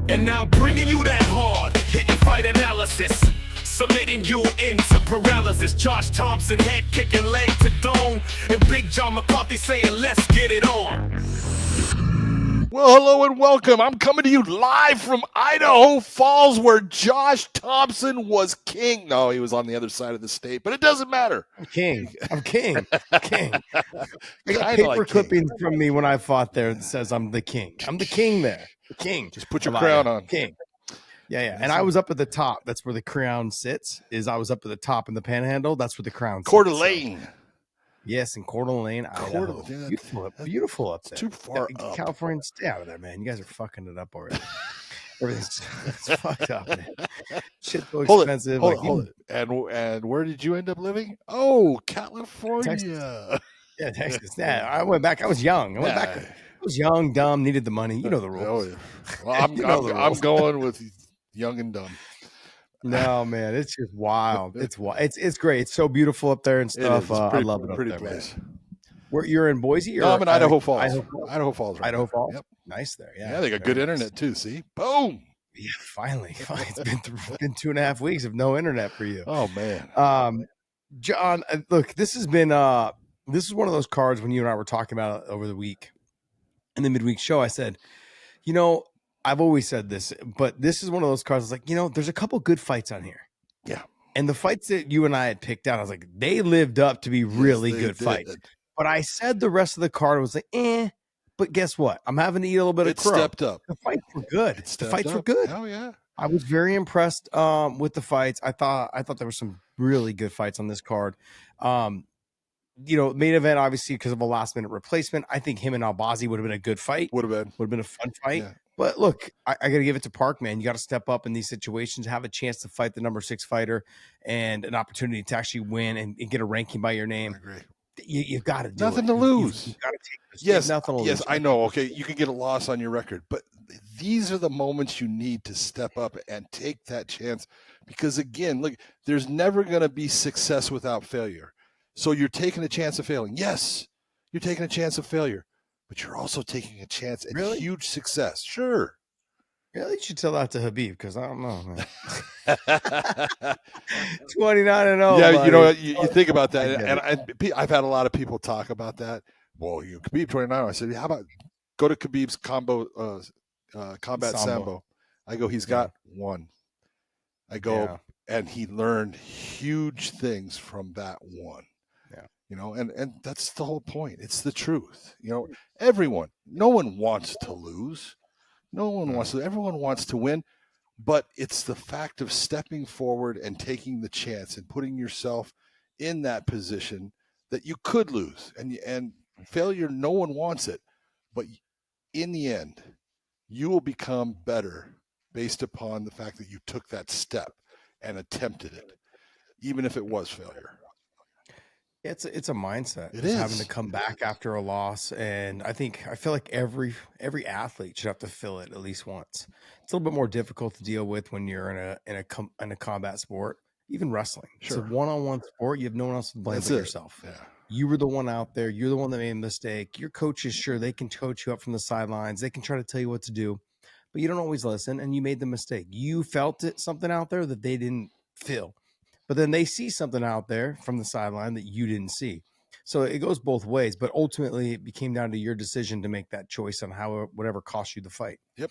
And now bringing you that hard, hitting fight analysis, submitting you into paralysis. Josh Thompson head kicking leg to dome, and Big John McCarthy saying let's get it on. Well, hello and welcome. I'm coming to you live from Idaho Falls, where Josh Thompson was king. No, he was on the other side of the state, but it doesn't matter. I'm king. I got paper clippings from me when I fought there that says I'm the king. I'm the king there. The king. Just put your crown on. King. Yeah. And I was up at the top. That's where the crown sits. I was up at the top in the panhandle. That's where the crown sits. Cornolle. So. Yes, in Cornolle, Idaho. Beautiful up there. Too far up. California, stay out of there, man. You guys are fucking it up already. Everything's fucked up, man. Shit's so expensive. Hold it. And where did you end up living? Oh, California. Texas. Yeah, Texas. Yeah, I went back. I was young. I was young, dumb, needed the money. You know the rules. Oh, yeah. Well, I'm going with young and dumb. No, man, it's just wild. It's wild. It's great. It's so beautiful up there and stuff. I love it up there, place. Man. Where you're in Boise? No, I'm in Idaho Falls. Idaho Falls. Right Idaho Falls. Yep. Nice there. Yeah. Yeah, they got good internet too. See, boom. Yeah, finally. It's been 2.5 weeks of no internet for you. Oh man. John, look, this is one of those cards when you and I were talking about it over the week in the midweek show. I said, I've always said this, but this is one of those cards. I was like, there's a couple good fights on here. Yeah. And the fights that you and I had picked out, I was like, they lived up to be really good fights. But I said the rest of the card was like, but guess what? I'm having to eat a little bit of crow. Stepped up. The fights were good. The fights were good. Oh yeah. I was very impressed with the fights. I thought there were some really good fights on this card. Main event, obviously, because of a last minute replacement. I think him and Albazi would have been a good fight. Would have been a fun fight. Yeah. But look, I got to give it to Park, man. You got to step up in these situations, have a chance to fight the number 6 fighter, and an opportunity to actually win and get a ranking by your name. I agree. You've got to do nothing it. to lose. You've got to take this. Yes, nothing to lose. Yes, I know. Okay, you can get a loss on your record, but these are the moments you need to step up and take that chance. Because again, look, there's never going to be success without failure. So you're taking a chance of failing. Yes, you're taking a chance of failure, but you're also taking a chance at huge success. Sure. Yeah, you should tell that to Khabib because I don't know, man. 29-0. Yeah, buddy. you think about that, and I've had a lot of people talk about that. Well, Khabib 29. I said, how about go to Khabib's combat sambo? I go, he's got one. I go, and he learned huge things from that one. Yeah, and that's the whole point. It's the truth. No one wants to lose. No one wants to. Everyone wants to win, but it's the fact of stepping forward and taking the chance and putting yourself in that position that you could lose. And failure, no one wants it, but in the end, you will become better based upon the fact that you took that step and attempted it, even if it was failure. It's a mindset. It is having to come back after a loss, and I feel like every athlete should have to feel it at least once. It's a little bit more difficult to deal with when you're in a combat sport, even wrestling. Sure. It's a one-on-one sport. You have no one else to blame but yourself. Yeah. You were the one out there. You're the one that made a mistake. Your coaches, sure, they can coach you up from the sidelines. They can try to tell you what to do, but you don't always listen, and you made the mistake. You felt something out there that they didn't feel. But then they see something out there from the sideline that you didn't see. So it goes both ways. But ultimately, it became down to your decision to make that choice on whatever cost you the fight. Yep.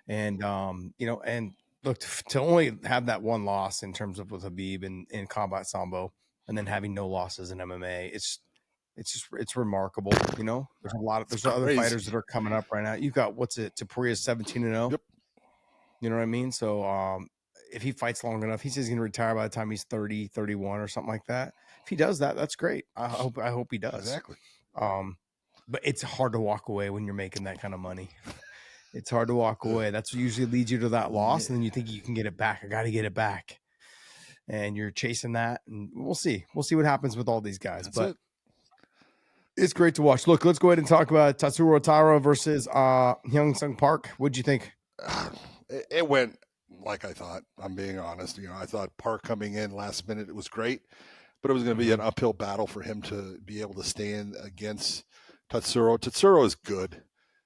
And, and look, to only have that one loss in terms of with Khabib in combat sambo and then having no losses in MMA, it's remarkable. There's other fighters that are coming up right now. You've got, Poirier 17-0. Yep. You know what I mean? So, if he fights long enough, he says he's going to retire by the time he's 30, 31 or something like that. If he does that, that's great. I hope he does. Exactly. But it's hard to walk away when you're making that kind of money. It's hard to walk away. That's what usually leads you to that loss. And then you think you can get it back. I got to get it back. And you're chasing that. And we'll see. We'll see what happens with all these guys. It's great to watch. Look, let's go ahead and talk about Tatsuro Taira versus Hyun-sung Park. What'd you think? It went like I thought. I'm being honest. I thought Park coming in last minute, it was great, but it was going to be an uphill battle for him to be able to stand against Tatsuro. Tatsuro is good.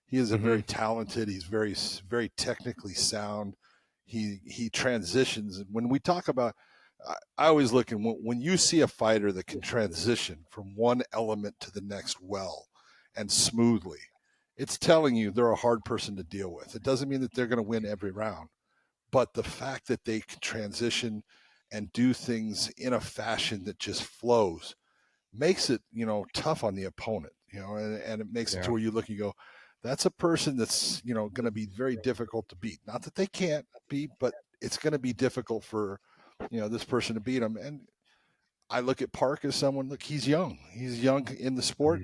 He is a very talented. He's very, very technically sound. He transitions. And when we talk about, I always look and when you see a fighter that can transition from one element to the next well and smoothly, it's telling you they're a hard person to deal with. It doesn't mean that they're going to win every round, but the fact that they can transition and do things in a fashion that just flows makes it, tough on the opponent, and it makes it to where you look and you go, that's a person that's, going to be very difficult to beat. Not that they can't beat, but it's going to be difficult for, this person to beat them. And I look at Park as someone, look, he's young. He's young in the sport.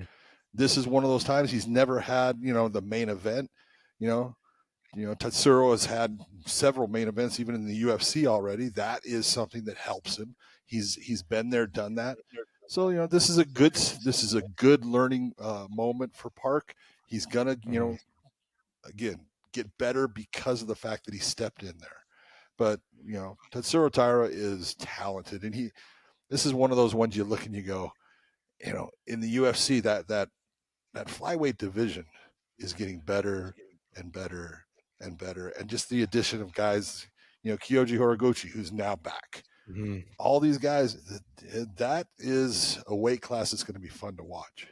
This is one of those times he's never had, the main event, Tatsuro has had several main events, even in the UFC already. That is something that helps him. He's been there, done that. So, this is a good learning moment for Park. He's gonna, again, get better because of the fact that he stepped in there. But, Tatsuro Taira is talented, and this is one of those ones you look and you go, in the UFC, that flyweight division is getting better and better and better. And just the addition of guys, Kyoji Horiguchi, who's now back. All these guys, that is a weight class that's going to be fun to watch.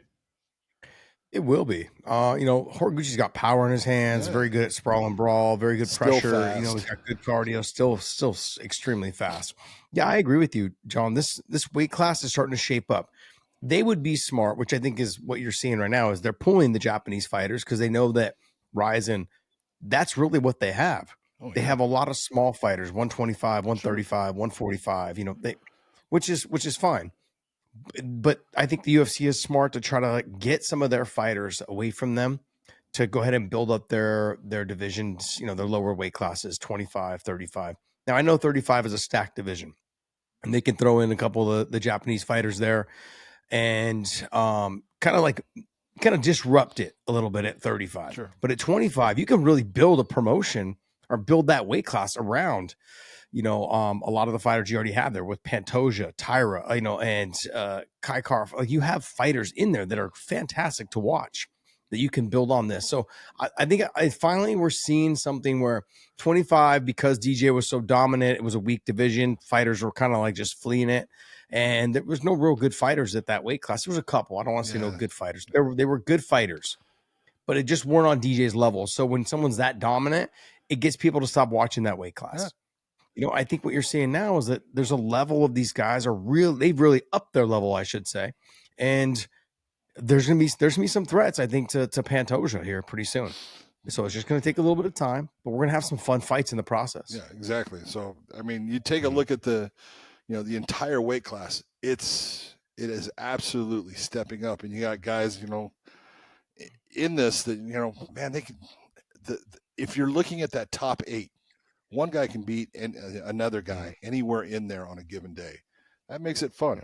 It will be. Horiguchi's got power in his hands, very good at sprawl and brawl, very good Still pressure. fast. He's got good cardio, still extremely fast. Yeah, I agree with you, John. This weight class is starting to shape up. They would be smart, which I think is what you're seeing right now, is they're pulling the Japanese fighters because they know that Ryzen, that's really what they have. They have a lot of small fighters, 125, 135, 145, which is fine. But I think the UFC is smart to try to get some of their fighters away from them to go ahead and build up their divisions, their lower weight classes, 25, 35. Now, I know 35 is a stacked division, and they can throw in a couple of the Japanese fighters there and kind of disrupt it a little bit at 35. Sure. But at 25, you can really build a promotion or build that weight class around a lot of the fighters you already have there with Pantoja, Taira, and Kai Karf. Like, you have fighters in there that are fantastic to watch that you can build on this. So I think finally we're seeing something where 25, because DJ was so dominant, it was a weak division. Fighters were kind of like just fleeing it. And there was no real good fighters at that weight class. There was a couple. I don't want to say no good fighters. They were good fighters, but it just weren't on DJ's level. So when someone's that dominant, it gets people to stop watching that weight class. Yeah. I think what you're seeing now is that there's a level of these guys they've really upped their level, I should say. And there's gonna be some threats, I think, to Pantoja here pretty soon. So it's just gonna take a little bit of time, but we're gonna have some fun fights in the process. Yeah, exactly. So I mean, you take a look at the entire weight class, it is absolutely stepping up, and you got guys, in this that, man, they can. If you're looking at that top 8, one guy can beat another guy anywhere in there on a given day. That makes it fun.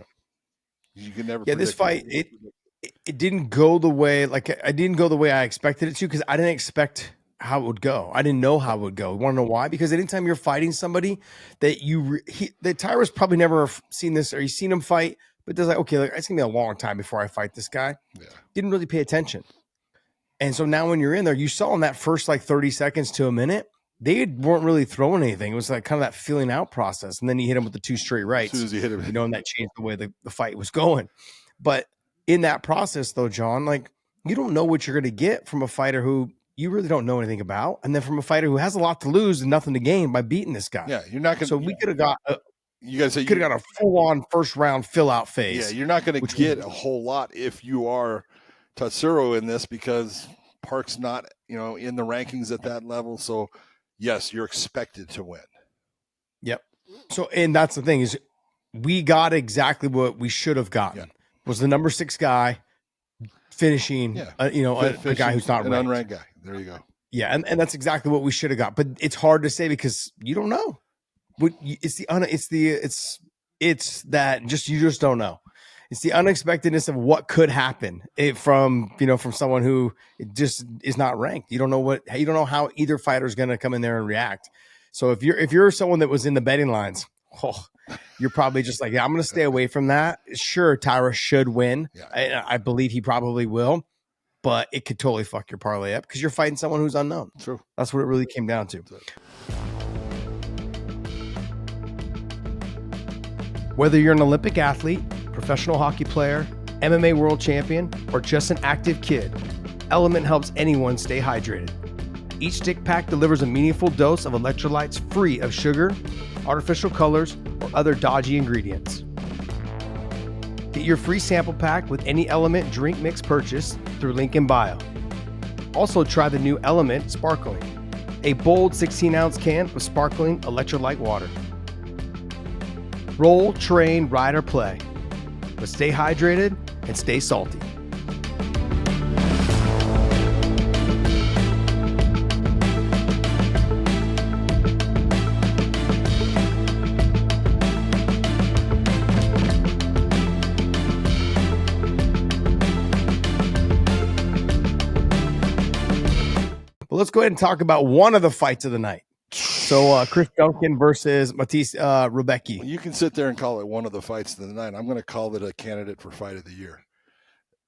You can never. Yeah, this fight it didn't go the way I expected it to, because I didn't expect how it would go. I didn't know how it would go. You want to know why? Because anytime you're fighting somebody that that Tyra's probably never seen this, or you've seen him fight, but there's like, okay, it's gonna be a long time before I fight this guy. Yeah. Didn't really pay attention. And so now when you're in there, you saw in that first 30 seconds to a minute, they weren't really throwing anything. It was like kind of that feeling out process. And then you hit him with the 2 straight rights. As soon as you hit him. And that changed the way the fight was going. But in that process, though, John, you don't know what you're going to get from a fighter who you really don't know anything about. And then from a fighter who has a lot to lose and nothing to gain by beating this guy. Yeah, you're not going to. So we could have got you guys could have got a full-on first-round fill-out phase. Yeah, you're not going to get a whole lot if you are Tatsuro in this, because Park's not, in the rankings at that level. So, yes, you're expected to win. Yep. So, and that's the thing, is we got exactly what we should have gotten. Yeah. Was the number 6 guy finishing, a guy who's not an ranked. Unranked guy. There you go. Yeah, and that's exactly what we should have got. But it's hard to say because you don't know. It's that you just don't know. It's the unexpectedness of what could happen from someone who just is not ranked. You don't know how either fighter is going to come in there and react. So if you're someone that was in the betting lines, you're probably just like, I'm going to stay away from that. Sure, Taira should win. Yeah. I believe he probably will, but it could totally fuck your parlay up because you're fighting someone who's unknown. True. That's what it really came down to. Whether you're an Olympic athlete, professional hockey player, MMA world champion, or just an active kid, LMNT helps anyone stay hydrated. Each stick pack delivers a meaningful dose of electrolytes free of sugar, artificial colors, or other dodgy ingredients. Get your free sample pack with any LMNT drink mix purchase through link in bio. Also try the new LMNT Sparkling, a bold 16-ounce can with sparkling electrolyte water. Roll, train, ride, or play, but stay hydrated and stay salty. Well, let's go ahead and talk about one of the fights of the night. So Chris Duncan versus Matisse Rębecki. You can sit there and call it one of the fights of the night. I'm going to call it a candidate for fight of the year.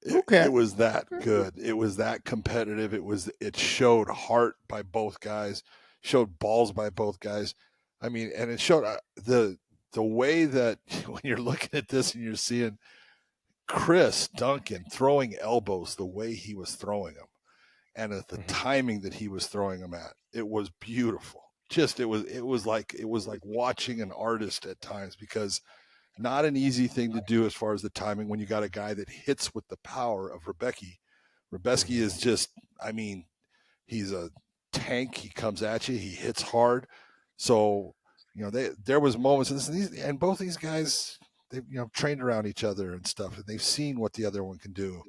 It was that good. It was that competitive. It showed heart by both guys, showed balls by both guys. I mean, and it showed the way that when you're looking at this and you're seeing Chris Duncan throwing elbows the way he was throwing them, and at the timing that he was throwing them at, it was beautiful. Just it was like watching an artist at times, because not an easy thing to do as far as the timing when you got a guy that hits with the power of Rębecki. Rębecki is just, I mean, he's a tank. He comes at you. He hits hard. So, there was moments, and both these guys, they've trained around each other and stuff, and they've seen what the other one can do.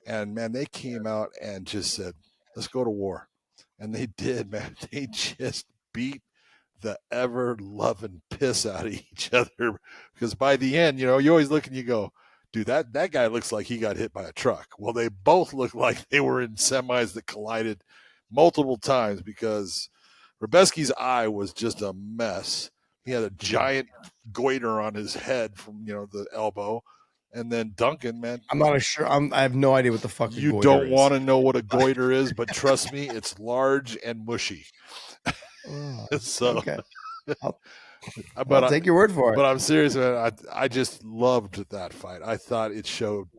And man, they came out and just said, "Let's go to war," and they did. Man, they just beat the ever-loving piss out of each other, because by the end, you always look and you go, dude, that guy looks like he got hit by a truck. Well, they both look like they were in semis that collided multiple times, because Rębecki's eye was just a mess. He had a giant goiter on his head from, the elbow. And then Duncan, man, I'm not sure. I have no idea what the fuck you don't want to know what a goiter is, but trust me, it's large and mushy. So, okay. I'll take your word for it. But I'm serious, man. I just loved that fight. I thought it showed.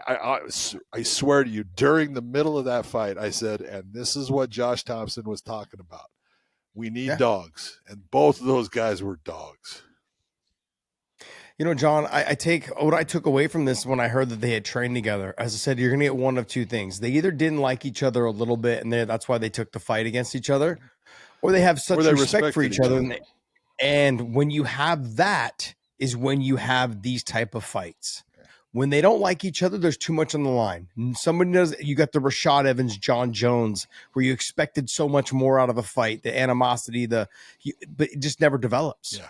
I swear to you, during the middle of that fight, I said, and this is what Josh Thompson was talking about. We need dogs, and both of those guys were dogs. John, I take what I took away from this when I heard that they had trained together. As I said, you're going to get one of two things. They either didn't like each other a little bit, and that's why they took the fight against each other, or they have such respect for each other. And when you have that is when you have these type of fights. When they don't like each other, there's too much on the line. Somebody does. You got the Rashad Evans, John Jones, where you expected so much more out of the fight, the animosity, but it just never develops. Yeah.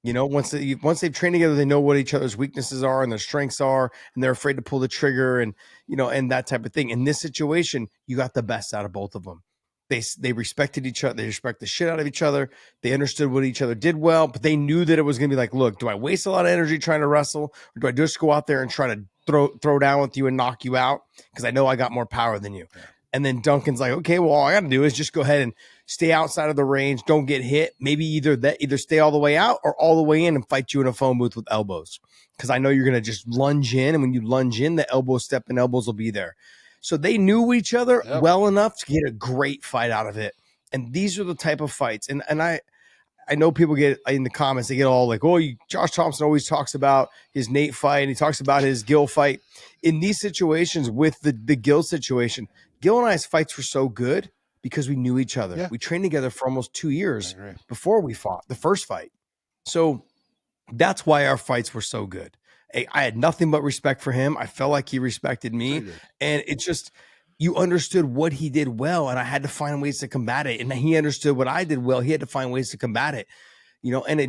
Once they've trained together, they know what each other's weaknesses are and their strengths are, and they're afraid to pull the trigger, and and that type of thing. In this situation, you got the best out of both of them. They respected each other. They respect the shit out of each other. They understood what each other did well, but they knew that it was going to be like, look, do I waste a lot of energy trying to wrestle, or do I just go out there and try to throw down with you and knock you out because I know I got more power than you? Yeah. And then Duncan's like, okay, well, all I got to do is just go ahead and stay outside of the range. Don't get hit. Maybe either stay all the way out or all the way in and fight you in a phone booth with elbows, because I know you're going to just lunge in. And when you lunge in, the elbow step and elbows will be there. So they knew each other well enough to get a great fight out of it. And these are the type of fights. And I know people get in the comments, they get all like, oh, Josh Thompson always talks about his Nate fight, and he talks about his Gil fight. In these situations with the Gil situation, Gil and I's fights were so good because we knew each other. Yeah. We trained together for almost 2 years before we fought the first fight. So that's why our fights were so good. I had nothing but respect for him. I felt like he respected me. And it's just, you understood what he did well, and I had to find ways to combat it. And he understood what I did well. He had to find ways to combat it. And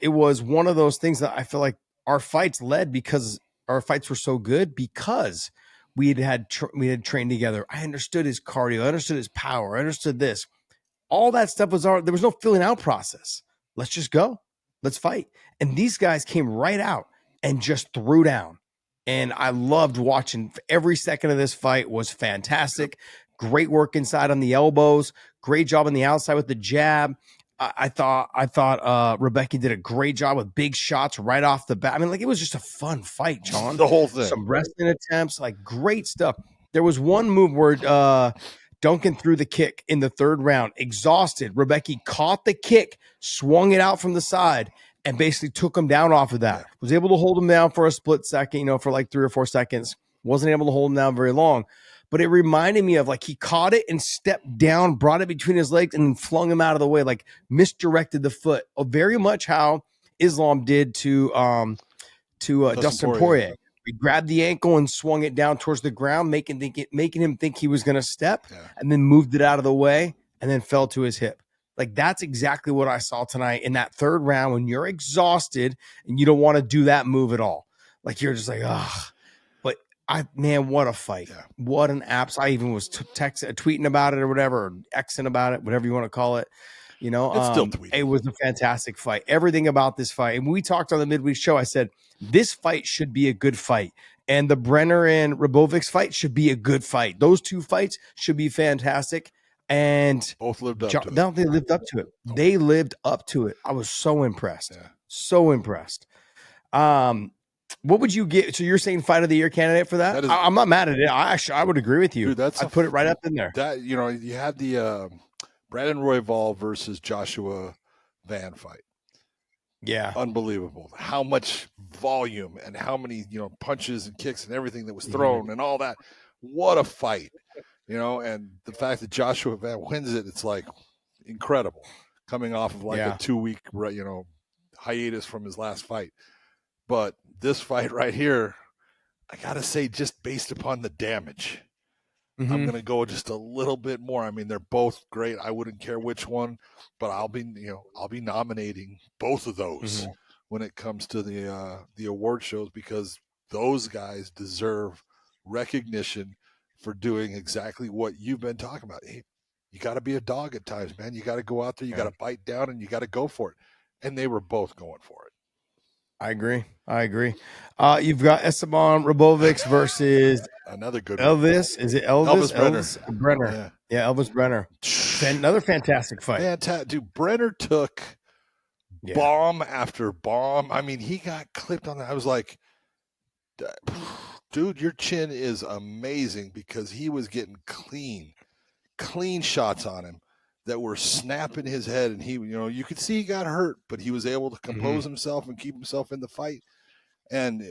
it was one of those things that I feel like our fights led, because our fights were so good because we had trained together. I understood his cardio. I understood his power. I understood this. All that stuff there was no filling out process. Let's just go. Let's fight. And these guys came right out and just threw down. And I loved watching every second of this fight. Was fantastic. Great work inside on the elbows. Great job on the outside with the jab. I thought Rębecki did a great job with big shots right off the bat. I mean, like, it was just a fun fight, John. The whole thing. Some wrestling attempts, like, great stuff. There was one move where Duncan threw the kick in the third round, exhausted. Rębecki caught the kick, swung it out from the side, and basically took him down off of that. Was able to hold him down for a split second, for like 3 or 4 seconds. Wasn't able to hold him down very long. But it reminded me of, like, he caught it and stepped down, brought it between his legs, and then flung him out of the way, like misdirected the foot. Very much how Islam did to Dustin Poirier. He grabbed the ankle and swung it down towards the ground, making him think he was going to step, and then moved it out of the way, and then fell to his hip. Like, that's exactly what I saw tonight in that third round when you're exhausted and you don't want to do that move at all. Like, you're just like, ugh. Man, what a fight. Yeah. What an apps. I even was tweeting about it or whatever, or Xing about it, whatever you want to call it. It's still tweeting. It was a fantastic fight. Everything about this fight. And we talked on the midweek show. I said, this fight should be a good fight. And the Brener and Ribovics fight should be a good fight. Those 2 fights should be fantastic. And both lived up to it. No, they lived up to it. They lived up to it. I was so impressed. Yeah. So impressed. What would you get? So you're saying fight of the year candidate for that? I'm not mad at it. I would agree with you. Dude, I'd put it right up in there. That you had the Brandon Royval versus Joshua Van fight. Yeah, unbelievable. How much volume and how many punches and kicks and everything that was thrown and all that. What a fight, And the fact that Joshua Van wins it, it's like incredible. Coming off of like a 2-week hiatus from his last fight. But this fight right here, I got to say, just based upon the damage, I'm going to go just a little bit more. I mean, they're both great. I wouldn't care which one, but I'll be nominating both of those when it comes to the award shows, because those guys deserve recognition for doing exactly what you've been talking about. Hey, you got to be a dog at times, man. You got to go out there, you got to bite down, and you got to go for it. And they were both going for it. I agree. You've got Esteban Ribovics versus another good Elvis. One. Is it Elvis? Elvis Brener. Yeah, Elvis Brener. Another fantastic fight. Dude, Brener took bomb after bomb. I mean, he got clipped on that. I was like, dude, your chin is amazing, because he was getting clean shots on him that were snapping his head, and he, you could see he got hurt, but he was able to compose himself and keep himself in the fight. And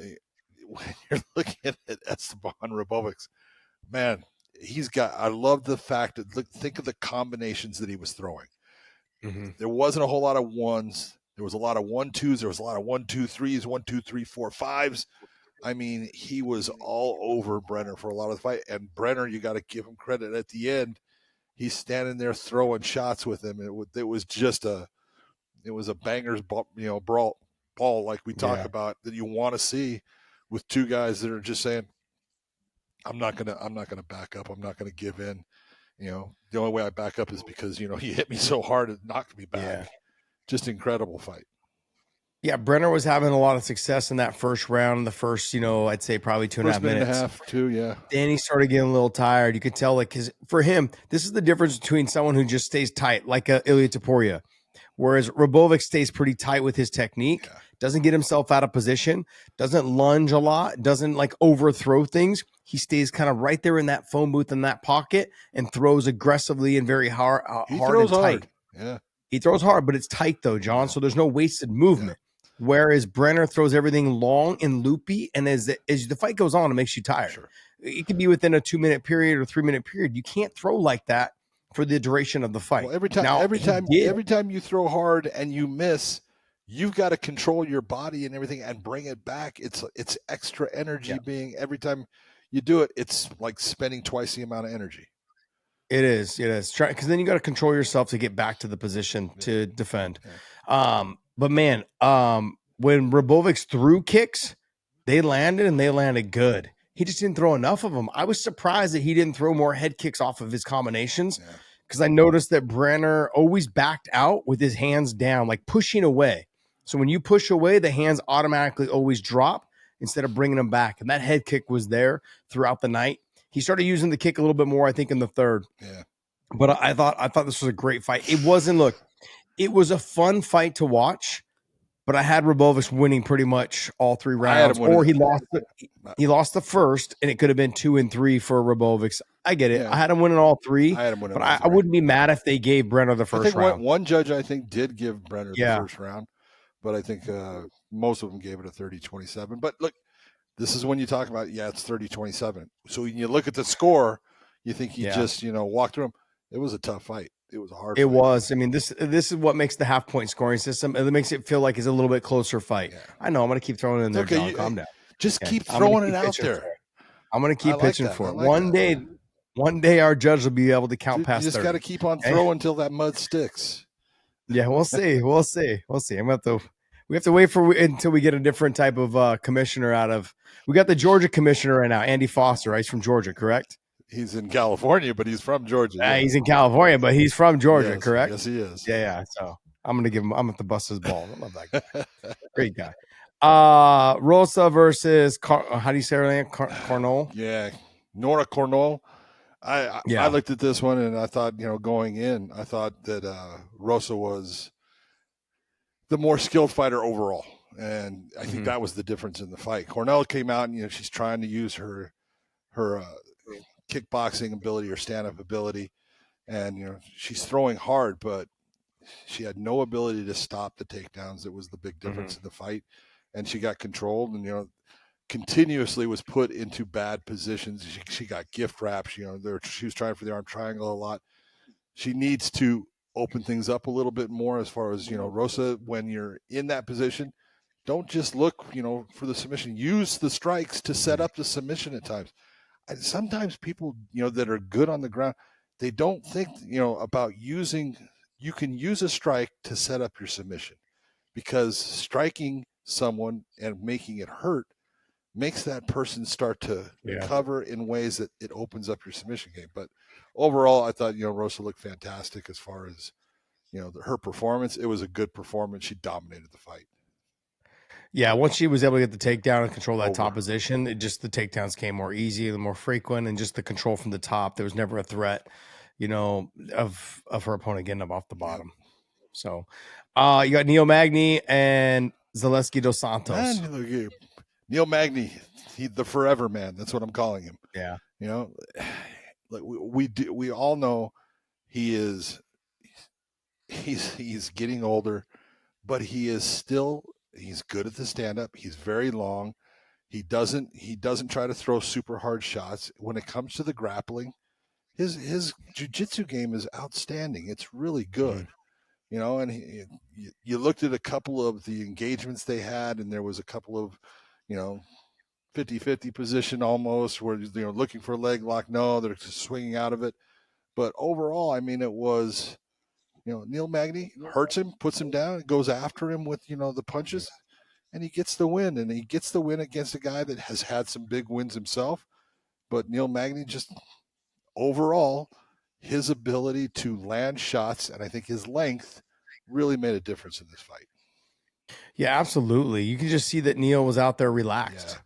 when you're looking at Esteban Ribovics, man, I love the fact that think of the combinations that he was throwing. There wasn't a whole lot of ones. There was a lot of 1-2s. There was a lot of 1-2-3s, 1-2-3-4-5s. I mean, he was all over Brener for a lot of the fight. And Brener, you got to give him credit at the end. He's standing there throwing shots with him. It was just a banger's ball like we talk about, that you want to see, with 2 guys that are just saying, I'm not gonna back up. I'm not gonna give in. The only way I back up is because he hit me so hard it knocked me back. Yeah. Just incredible fight. Yeah, Brener was having a lot of success in that first round. The first, I'd say probably 2.5 minutes. Then he started getting a little tired. You could tell, like, because for him, this is the difference between someone who just stays tight, like Ilia Topuria, whereas Ribovics stays pretty tight with his technique, doesn't get himself out of position, doesn't lunge a lot, doesn't like overthrow things. He stays kind of right there in that phone booth in that pocket and throws aggressively and very hard and tight. Yeah, he throws hard, but it's tight though, John. So there's no wasted movement. Whereas Brener throws everything long and loopy, and as the fight goes on, it makes you tired. Sure. It could be within a 2-minute period or 3-minute period. You can't throw like that for the duration of the fight. Well, every time you throw hard and you miss, you've got to control your body and everything and bring it back. It's extra energy being every time you do it. It's like spending twice the amount of energy. It is. Because then you got to control yourself to get back to the position to defend. Yeah. But man, when Ribovics threw kicks, they landed good. He just didn't throw enough of them. I was surprised that he didn't throw more head kicks off of his combinations, because I noticed that Brener always backed out with his hands down, like pushing away. So when you push away, the hands automatically always drop. instead of bringing him back. And that head kick was there throughout the night. He started using the kick a little bit more, I think, in the third. Yeah. But I thought this was a great fight. It was a fun fight to watch. But I had Ribovics winning pretty much all 3 rounds, or he lost the first, and it could have been 2 and 3 for Ribovics. I get it. Yeah. I had him winning all 3. I had him winning, but I wouldn't be mad if they gave Brener the first round. One judge, I think, did give Brener the first round, but I think most of them gave it a 30-27. But look, this is when you talk about it's 30-27. So when you look at the score, you think he just walked through him. It was a tough fight. It was a hard fight. It was. I mean, this is what makes the half-point scoring system. It makes it feel like it's a little bit closer fight. Yeah. I know. I'm going to keep throwing it in there, John. Calm down. Just keep throwing it out there. I'm going to keep pitching for it. One day our judge will be able to count past 30. You just got to keep on throwing until that mud sticks. Yeah, we'll see. We'll see. We have to wait until we get a different type of commissioner out of. We got the Georgia commissioner right now, Andy Foster. Right? He's from Georgia, correct? He's in California, but he's from Georgia. He's in California, but he's from Georgia, correct? Yes, he is. Yeah. So I'm going to bust his ball. I love that guy. Great guy. Rosa versus, how do you say her name? Cornolle? Yeah. Nora Cornolle. I looked at this one and I thought, going in, I thought that Rosa was the more skilled fighter overall. And I think that was the difference in the fight. Cornolle came out and, she's trying to use her kickboxing ability or stand-up ability, and she's throwing hard, but she had no ability to stop the takedowns. It was the big difference in the fight, and she got controlled and continuously was put into bad positions. She got gift wrapped. She was trying for the arm triangle a lot. She needs to open things up a little bit more as far as Rosa, when you're in that position, don't just look for the submission. Use the strikes to set up the submission at times. Sometimes people, that are good on the ground, they don't think, about you can use a strike to set up your submission, because striking someone and making it hurt makes that person start to recover in ways that it opens up your submission game. But overall, I thought, Rosa looked fantastic as far as, her performance. It was a good performance. She dominated the fight. Yeah, once she was able to get the takedown and control that top position, the takedowns came more easy, the more frequent, and just the control from the top. There was never a threat, of her opponent getting up off the bottom. So, you got Magny and Zaleski dos Santos. Man, Magny, the forever man. That's what I'm calling him. Yeah. Like we all know he's getting older, but he's good at the stand-up. He's very long. He doesn't try to throw super hard shots. When it comes to the grappling, his jiu-jitsu game is outstanding. It's really good, and you looked at a couple of the engagements they had, and there was a couple of, 50-50 position almost where, looking for a leg lock. No, they're just swinging out of it. But overall, I mean, it was, Magny hurts him, puts him down, goes after him with, the punches, and he gets the win. And he gets the win against a guy that has had some big wins himself. But Magny, just overall, his ability to land shots, and I think his length, really made a difference in this fight. Yeah, absolutely. You can just see that Neil was out there relaxed. Yeah.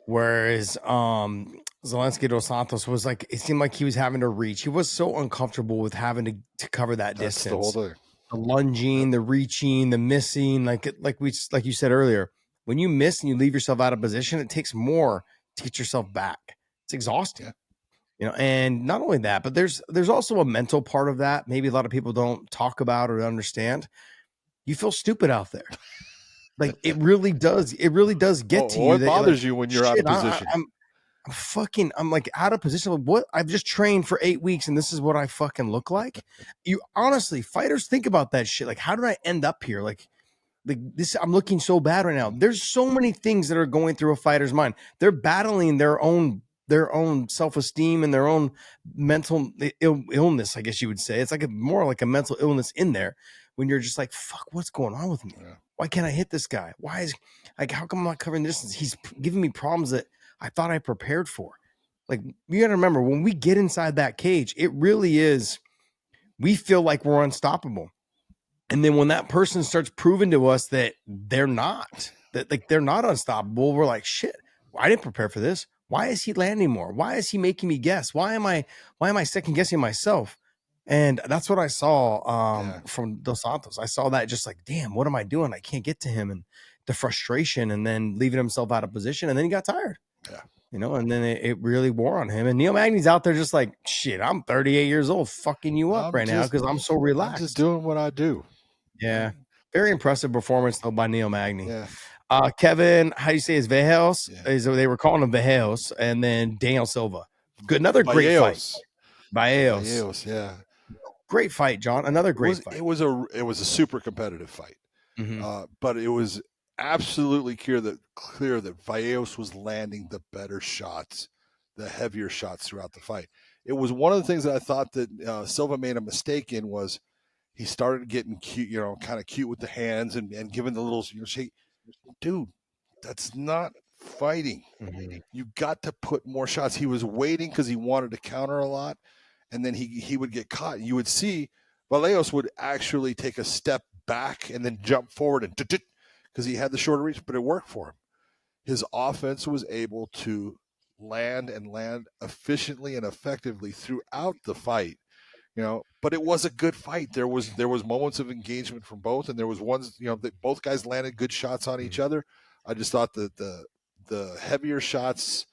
Whereas Zaleski dos Santos was like, it seemed like he was having to reach. He was so uncomfortable with having to cover that distance. The whole thing. The lunging, the reaching, the missing, like you said earlier, when you miss and you leave yourself out of position, it takes more to get yourself back. It's exhausting. Yeah. And not only that, but there's also a mental part of that. Maybe a lot of people don't talk about or understand. You feel stupid out there. Like it really does. It really does get to you. It bothers you when you're out of position. I'm like out of position. What? I've just trained for 8 weeks and this is what I fucking look like. You honestly, fighters think about that shit. Like, how did I end up here? Like this, I'm looking so bad right now. There's so many things that are going through a fighter's mind. They're battling their own self-esteem and their own mental illness, I guess you would say. It's like more like a mental illness in there when you're just like, fuck, what's going on with me? Yeah. Why can't I hit this guy? How come I'm not covering the distance? He's giving me problems that I thought I prepared for. Like, you got to remember, when we get inside that cage, it really is, we feel like we're unstoppable. And then when that person starts proving to us that they're not, that like they're not unstoppable. We're like, shit, I didn't prepare for this. Why is he landing more? Why is he making me guess? Why am I second guessing myself? And that's what I saw from Dos Santos. I saw that just like, damn, what am I doing? I can't get to him, and the frustration, and then leaving himself out of position, and then he got tired. Yeah. You know, and then it really wore on him. And Neil Magny's out there just like, shit, I'm 38 years old fucking you up now because I'm so relaxed. I'm just doing what I do. Yeah. Very impressive performance, though, by Neil Magny. Yeah. Kevin, how do you say his Vallejos? Yeah. They were calling him Vallejos. And then Daniel Silva. Good. Another great fight. Vallejos. Yeah. Great fight, John. Another great fight. It was a super competitive fight. Mm-hmm. But it was absolutely clear that Vallejos was landing the better shots, the heavier shots throughout the fight. It was one of the things that I thought that Silva made a mistake in was he started getting cute, kind of cute with the hands and giving the little shake. Dude, that's not fighting. Mm-hmm. You got to put more shots. He was waiting because he wanted to counter a lot, and then he would get caught. You would see Vallejos would actually take a step back and then jump forward and because he had the shorter reach, but it worked for him. His offense was able to land efficiently and effectively throughout the fight. But it was a good fight. There was moments of engagement from both, and there was ones, that both guys landed good shots on each other. I just thought that the heavier shots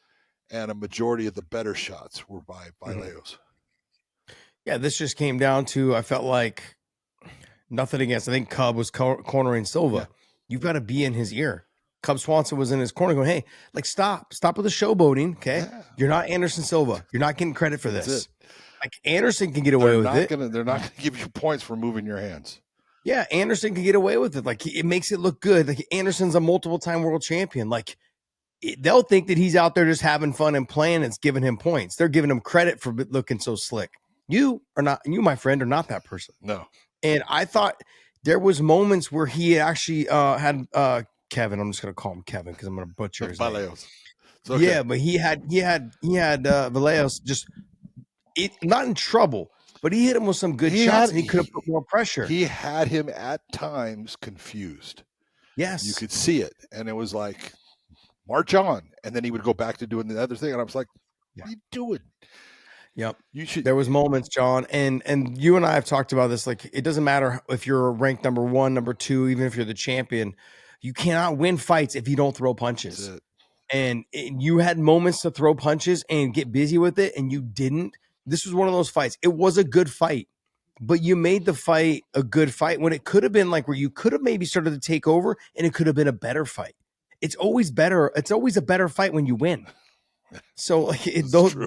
and a majority of the better shots were by Vallejos. Yeah, this just came down to, I felt like nothing against, I think Cub was cornering Silva. Yeah. You've got to be in his ear. Cub Swanson was in his corner going, hey, like stop with the showboating, okay? Yeah. You're not Anderson Silva. You're not getting credit for this. Like Anderson can get away with it. They're not going to give you points for moving your hands. Yeah, Anderson can get away with it. Like it makes it look good. Like Anderson's a multiple-time world champion. Like they'll think that he's out there just having fun and playing. It's giving him points. They're giving him credit for looking so slick. You, my friend, are not that person. No. And I thought there was moments where he actually had Kevin. I'm just going to call him Kevin because I'm going to butcher his name. Okay. Yeah, but he had Vallejos just. Not in trouble, but he hit him with some good shots, and he could have put more pressure. He had him at times confused. Yes. You could see it, and it was like, march on. And then he would go back to doing the other thing, and I was like, what are you doing? Yep. There was moments, John, and you and I have talked about this. Like, it doesn't matter if you're ranked number 1, number 2, even if you're the champion. You cannot win fights if you don't throw punches. That's it. And you had moments to throw punches and get busy with it, and you didn't. This was one of those fights. It was a good fight, but you made the fight a good fight when it could have been like where you could have maybe started to take over and it could have been a better fight. It's always better. It's always a better fight when you win. So like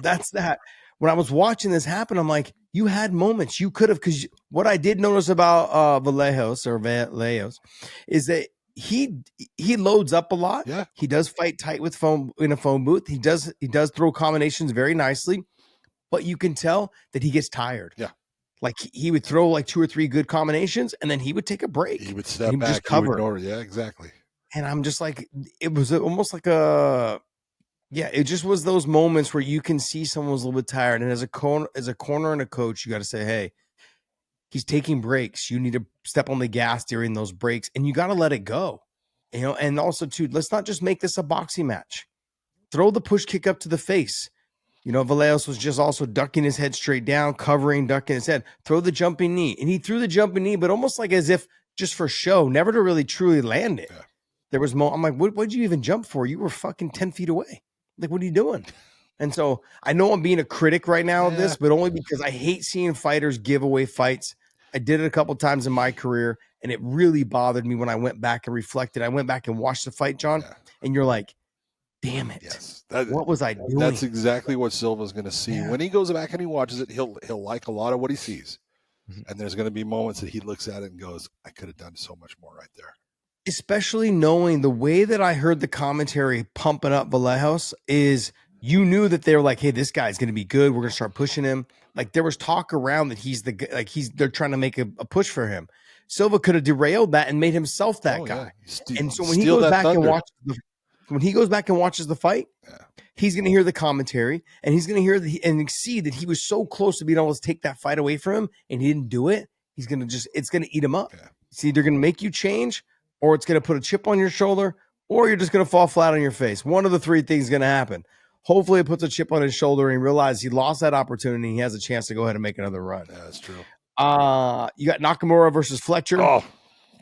that's that. When I was watching this happen, I'm like, you had moments you could have, because what I did notice about Vallejos is that he loads up a lot. Yeah. He does fight tight with foam in a phone booth. He does throw combinations very nicely. But you can tell that he gets tired. Yeah. Like he would throw like 2 or 3 good combinations and then he would take a break. He would step back. Just cover. Yeah, exactly. And I'm just like, it was almost like it just was those moments where you can see someone was a little bit tired. And as a corner and a coach, you got to say, hey, he's taking breaks. You need to step on the gas during those breaks and you got to let it go. And also too, let's not just make this a boxing match. Throw the push kick up to the face. Vallejos was just also ducking his head straight down, ducking his head. Throw the jumping knee. And he threw the jumping knee, but almost like as if just for show, never to really truly land it. Yeah. There was I'm like, what'd you even jump for? You were fucking 10 feet away. Like, what are you doing? And so I know I'm being a critic right now of this, but only because I hate seeing fighters give away fights. I did it a couple times in my career, and it really bothered me when I went back and reflected. I went back and watched the fight, John, and you're like, damn it. Yes. What was I doing? That's exactly what Silva's going to see. Yeah. When he goes back and he watches it, he'll like a lot of what he sees. Mm-hmm. And there's going to be moments that he looks at it and goes, I could have done so much more right there. Especially knowing the way that I heard the commentary pumping up Vallejos is you knew that they were like, hey, this guy's going to be good. We're going to start pushing him. Like there was talk around that they're trying to make a push for him. Silva could have derailed that and made himself that guy. Yeah. And so when he goes back and watches when he goes back and watches the fight, he's going to hear the commentary and he's going to hear and see that he was so close to being able to take that fight away from him and he didn't do it. He's going to it's going to eat him up. Yeah. It's either going to make you change or it's going to put a chip on your shoulder or you're just going to fall flat on your face. One of the three things is going to happen. Hopefully it puts a chip on his shoulder and he realizes he lost that opportunity. He has a chance to go ahead and make another run. Yeah, that's true. You got Nakamura versus Fletcher. Oh,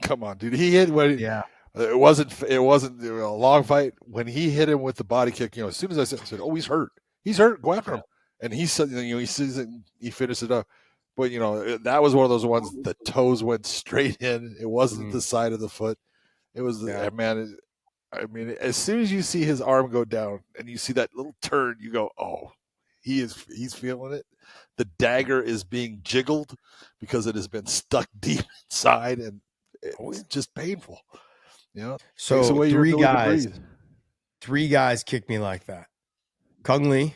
come on, dude. He hit when it wasn't a long fight. When he hit him with the body kick, as soon as I said, oh, he's hurt. He's hurt. Go after him. And he said, he sees it, he finished it up. But that was one of those ones. The toes went straight in. It wasn't the side of the foot. It was man. I mean, as soon as you see his arm go down and you see that little turn, you go, oh, he's feeling it. The dagger is being jiggled because it has been stuck deep inside, and it's just painful. So away three guys kicked me like that. Kung Lee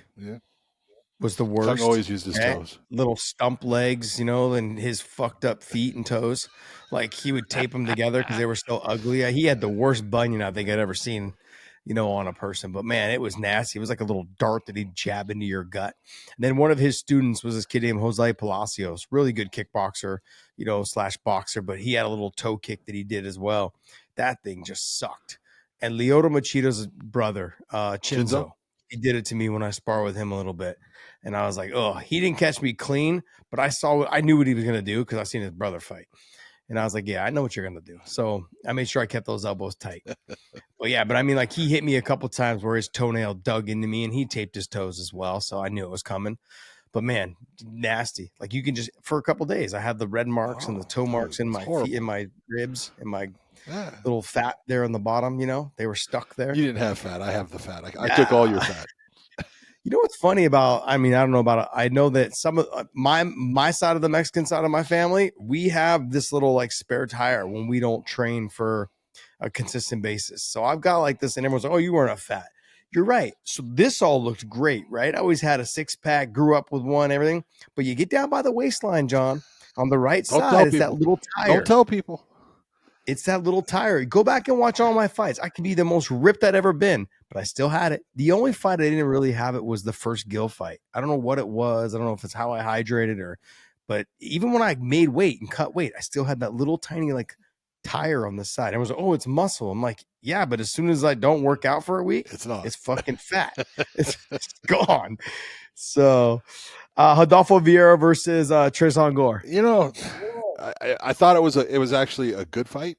was the worst. Kung always used his toes. Little stump legs, and his fucked up feet and toes. Like he would tape them together because they were so ugly. He had the worst bunion I think I'd ever seen, on a person. But man, it was nasty. It was like a little dart that he'd jab into your gut. And then one of his students was this kid named Jose Palacios, really good kickboxer, / boxer, but he had a little toe kick that he did as well. That thing just sucked. And Lyoto Machido's brother, Chinzo, he did it to me when I sparred with him a little bit. And I was like, oh, he didn't catch me clean, but I knew what he was going to do because I've seen his brother fight. And I was like, yeah, I know what you're going to do. So I made sure I kept those elbows tight. But I mean, like he hit me a couple times where his toenail dug into me and he taped his toes as well. So I knew it was coming. But man, nasty. Like you can just, for a couple days, I had the red marks and the toe marks in my feet, in my ribs, and my little fat there on the bottom, they were stuck there. You didn't have fat. I have the fat. I took all your fat. You know what's funny about, I don't know about it. I know that some of my side of the Mexican side of my family, we have this little like spare tire when we don't train for a consistent basis. So I've got like this and everyone's like, oh, you weren't a fat. You're right. So this all looked great, right? I always had a 6-pack, grew up with one, everything. But you get down by the waistline, John, on the right side, it's that little tire. Don't tell people. It's that little tire. Go back and watch all my fights. I could be the most ripped I'd ever been, but I still had it. The only fight I didn't really have it was the first Gill fight. I don't know what it was. I don't know if it's how I hydrated but even when I made weight and cut weight, I still had that little tiny like tire on the side. I was like, oh, it's muscle. I'm like, yeah, but as soon as I don't work out for a week, it's not. It's fucking fat. it's gone. So Rodolfo Vieira versus Tristan Gore. I thought it was actually a good fight.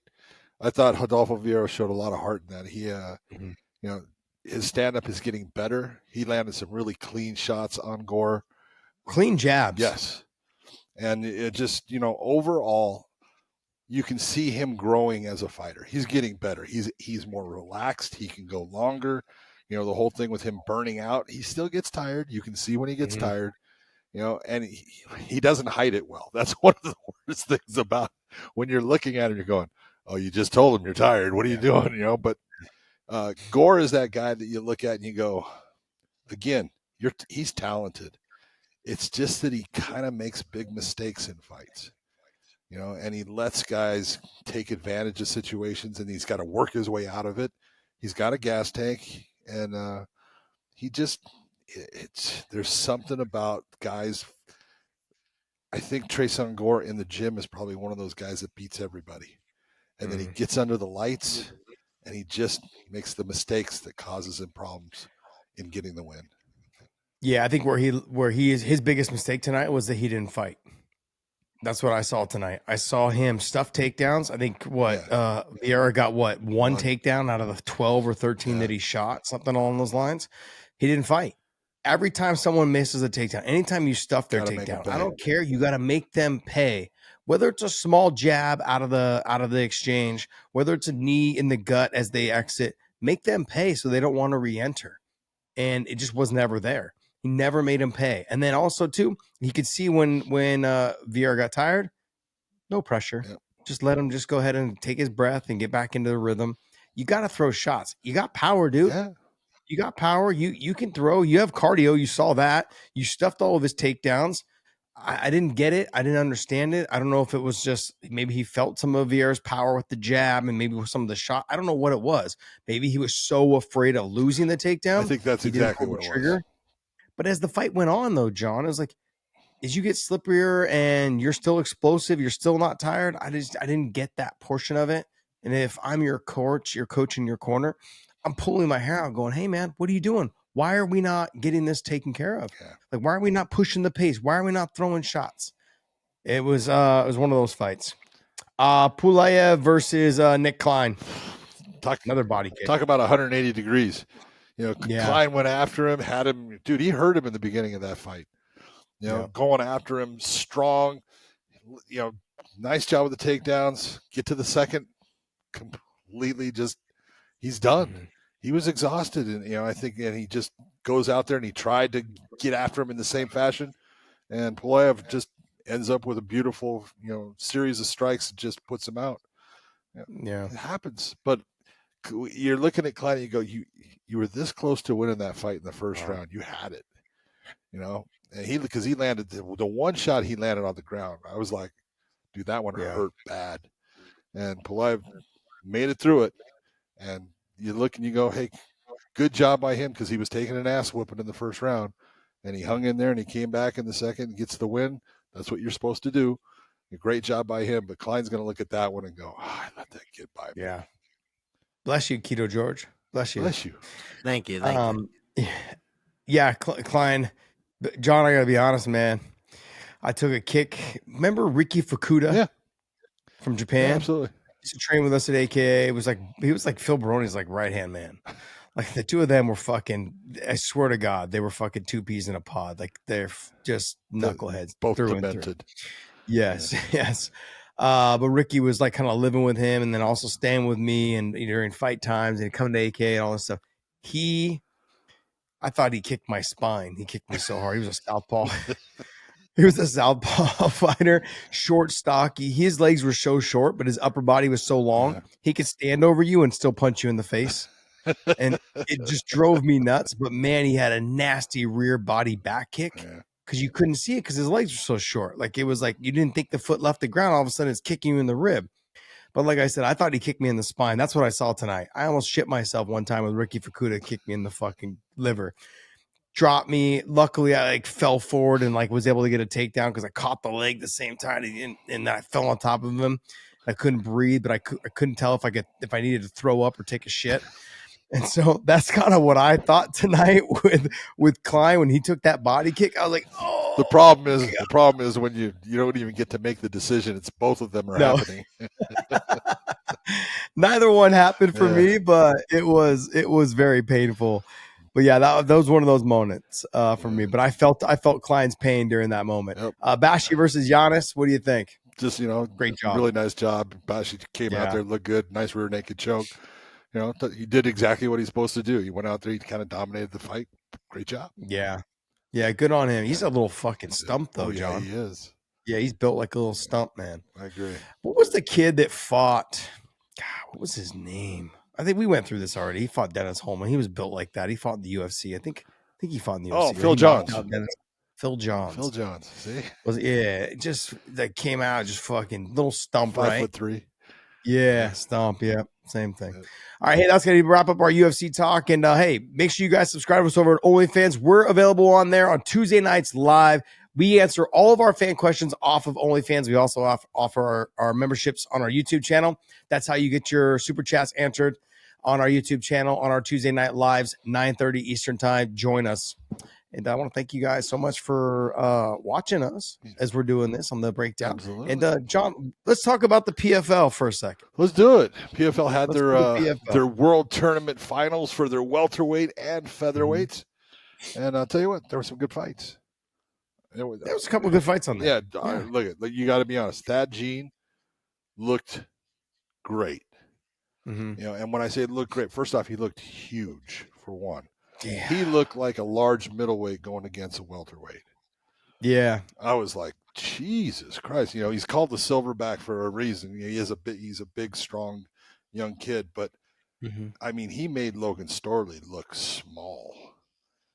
I thought Rodolfo Vieira showed a lot of heart in that. He, his stand-up is getting better. He landed some really clean shots on Gore. Clean jabs. Yes. And it just, overall, you can see him growing as a fighter. He's getting better. He's more relaxed. He can go longer. The whole thing with him burning out, he still gets tired. You can see when he gets tired. And he doesn't hide it well. That's one of the worst things about when you're looking at him, you're going, oh, you just told him you're tired. What are you doing? But Gore is that guy that you look at and you go, again, he's talented. It's just that he kind of makes big mistakes in fights, and he lets guys take advantage of situations, and he's got to work his way out of it. He's got a gas tank, and there's something about guys. I think Tristan Gore in the gym is probably one of those guys that beats everybody. And then he gets under the lights and he just makes the mistakes that causes him problems in getting the win. Yeah, I think his biggest mistake tonight was that he didn't fight. That's what I saw tonight. I saw him stuff takedowns. I think Vieira got one takedown out of the 12 or 13 that he shot, something along those lines. He didn't fight. Every time someone misses a takedown, anytime you stuff their takedown, I don't care. You got to make them pay. Whether it's a small jab out of the exchange, whether it's a knee in the gut as they exit, make them pay so they don't want to re-enter. And it just was never there. He never made him pay. And then also too, he could see when Vieira got tired, no pressure. Yep. Just let him just go ahead and take his breath and get back into the rhythm. You got to throw shots. You got power, dude. Yeah. You got power. You can throw. You have cardio. You saw that. You stuffed all of his takedowns. I didn't get it. I didn't understand it. I don't know if it was just maybe he felt some of Vieira's power with the jab and maybe with some of the shot. I don't know what it was. Maybe he was so afraid of losing the takedown. I think that's exactly what it was. But as the fight went on, though, John, it was like, as you get slipperier and you're still explosive, you're still not tired. I didn't get that portion of it. And if I'm your coach in your corner, I'm pulling my hair out going, hey, man, what are you doing? Why are we not getting this taken care of? Yeah. Like, why are we not pushing the pace? Why are we not throwing shots? It was one of those fights. Pulyaev versus Nick Klein. Another body kick. Talk about 180 degrees. Klein went after him, had him. Dude, he hurt him in the beginning of that fight. Going after him, strong. Nice job with the takedowns. Get to the second, completely he's done. Mm-hmm. He was exhausted, and I think, and he just goes out there and he tried to get after him in the same fashion, and Pulyaev just ends up with a beautiful, series of strikes that just puts him out. Yeah, it happens, but you're looking at Klein and you go, you were this close to winning that fight in the first round. You had it, and because he landed the one shot he landed on the ground. I was like, dude, that one hurt bad. And Pulyaev made it through it. And you look and you go, hey, good job by him, because he was taking an ass whooping in the first round. And he hung in there and he came back in the second and gets the win. That's what you're supposed to do. A great job by him. But Klein's going to look at that one and go, I let that kid by me. Yeah. Bless you, Keto George. Bless you. Bless you. Thank you. Thank you. Yeah, Klein. John, I got to be honest, man. I took a kick. Remember Ricky Fukuda from Japan? Yeah, absolutely. He used to train with us at AKA. He was like Phil Baroni's right-hand man. Like the two of them were fucking, I swear to God, they were fucking two peas in a pod. Like they're just knuckleheads. Both through demented. And through. Yes, yes. But Ricky was like kind of living with him and then also staying with me and during fight times and coming to AKA and all this stuff. I thought he kicked my spine. He kicked me so hard. He was a southpaw. He was a southpaw fighter, short, stocky. His legs were so short, but his upper body was so long. Yeah. He could stand over you and still punch you in the face. And it just drove me nuts. But, man, he had a nasty rear body back kick because you couldn't see it because his legs were so short. Like, it was like you didn't think the foot left the ground. All of a sudden, it's kicking you in the rib. But like I said, I thought he kicked me in the spine. That's what I saw tonight. I almost shit myself one time with Ricky Fukuda kicked me in the fucking liver. Dropped me. Luckily, I fell forward and was able to get a takedown because I caught the leg the same time and I fell on top of him. I couldn't breathe, but I couldn't tell if I needed to throw up or take a shit. And so that's kind of what I thought tonight with Klein when he took that body kick. I was like, oh. The problem is when you don't even get to make the decision. It's both of them are happening. Neither one happened for me, but it was very painful. But yeah, that was one of those moments for me. But I felt Klein's pain during that moment. Yep. Bashi versus Yannis. What do you think? Just great job, really nice job. Bashi came out there, looked good, nice rear naked choke. He did exactly what he's supposed to do. He went out there, he kind of dominated the fight. Great job. Yeah, good on him. He's a little fucking stump though, John. He is. Yeah, he's built like a little stump, man. I agree. What was the kid that fought? God, what was his name? I think we went through this already. He fought Dennis Holman. He was built like that. He fought in the UFC. I think he fought in the UFC. Oh, Phil Johns. Phil Johns. Phil Johns. See? Just that came out just fucking little stump, 5'3". Yeah, stomp. Yeah, same thing. Yeah. All right, hey, that's going to wrap up our UFC talk. And hey, make sure you guys subscribe to us over at OnlyFans. We're available on there on Tuesday nights live. We answer all of our fan questions off of OnlyFans. We also offer our memberships on our YouTube channel. That's how you get your super chats answered on our YouTube channel on our Tuesday night lives, 9:30 Eastern time. Join us. And I want to thank you guys so much for watching us as we're doing this on the breakdown. Absolutely. And John, let's talk about the PFL for a second. Let's do it. PFL had their world tournament finals for their welterweight and featherweights. Mm-hmm. And I'll tell you what, there were some good fights. There was a couple of good fights on there. Yeah. Look, you got to be honest. Thad Gene looked great. Mm-hmm. And when I say it looked great, first off, he looked huge for one. Yeah. He looked like a large middleweight going against a welterweight. Yeah. I was like, Jesus Christ. He's called the silverback for a reason. He's a big, strong young kid. But, I mean, he made Logan Storley look small.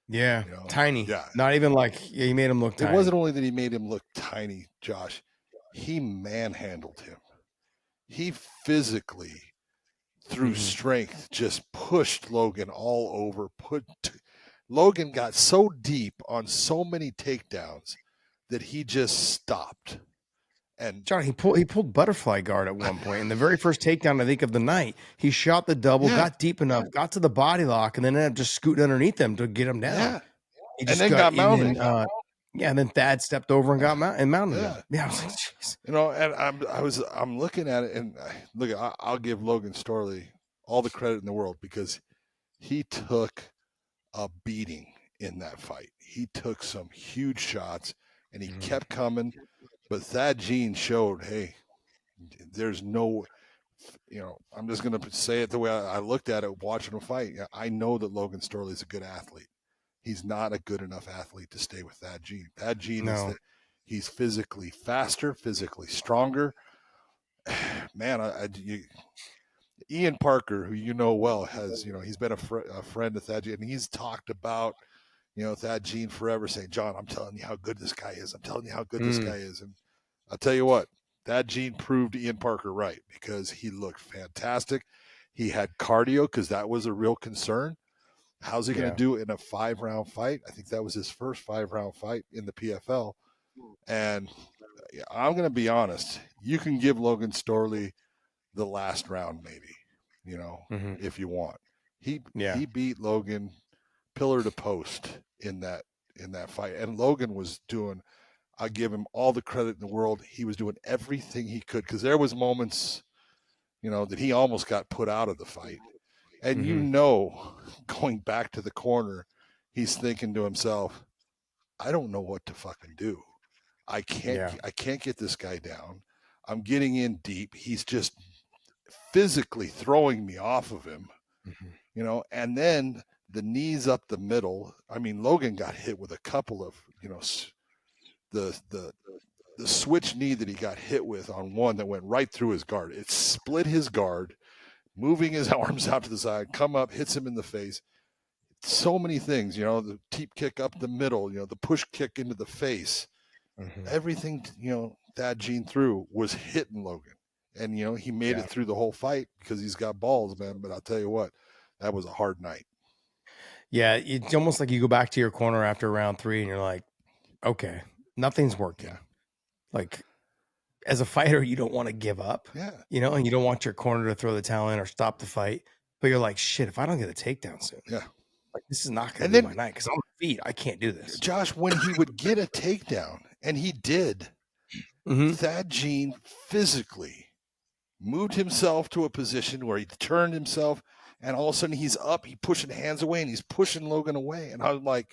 Yeah. Tiny. Yeah. Not even he made him look tiny. It wasn't only that he made him look tiny, Josh. He manhandled him. He physically, through strength, just pushed Logan all over. Logan got so deep on so many takedowns that he just stopped. And John, he pulled butterfly guard at one point. In the very first takedown, I think, of the night, he shot the double, got deep enough, got to the body lock, and then ended up just scooting underneath them to get him down. yeah, He and then got mounted. And then Thad stepped over and got mounted him. Yeah, I was like, jeez. You know, and I'm looking at it, and look, I'll give Logan Storley all the credit in the world because he took a beating in that fight. He took some huge shots, and he kept coming. But Thad Gene showed, hey, there's no, you know, I'm just going to say it the way I looked at it watching him fight. I know that Logan Storley is a good athlete. He's not a good enough athlete to stay with Thad Gene. Thad Gene he's physically faster, physically stronger. Man, Ian Parker, who you know well, has, you know, he's been a friend of Thad Gene, and he's talked about, you know, Thad Gene forever, saying, John, I'm telling you how good this guy is. I'm telling you how good this guy is. And I'll tell you what, Thad Gene proved Ian Parker right because he looked fantastic. He had cardio because that was a real concern. How's he going to do in a 5-round fight? I think that was his first 5-round fight in the PFL. And I'm going to be honest. You can give Logan Storley the last round maybe, you know, if you want. He beat Logan pillar to post in that fight. And Logan was doing, I give him all the credit in the world. He was doing everything he could because there was moments, you know, that he almost got put out of the fight. And you know, going back to the corner, he's thinking to himself, I don't know what to fucking do. I can't get this guy down. I'm getting in deep. He's just physically throwing me off of him, you know, and then the knees up the middle. I mean, Logan got hit with a couple of, you know, the switch knee that he got hit with on one that went right through his guard. It split his guard, moving his arms out to the side, come up, hits him in the face. So many things, you know, the teep kick up the middle, you know, the push kick into the face. Everything, you know, Thad Gene threw was hitting Logan. And, you know, he made it through the whole fight because he's got balls, man. But I'll tell you what, that was a hard night. Yeah, it's almost like you go back to your corner after round 3 and you're like, okay, nothing's working. Like, as a fighter, you don't want to give up, you know, and you don't want your corner to throw the towel in or stop the fight. But you're like, shit, if I don't get a takedown soon, like, this is not going to be my night because on my feet, I can't do this. Josh, when he would get a takedown, and he did, Thad Gene physically moved himself to a position where he turned himself, and all of a sudden he's up, he's pushing hands away, and he's pushing Logan away. And I was like,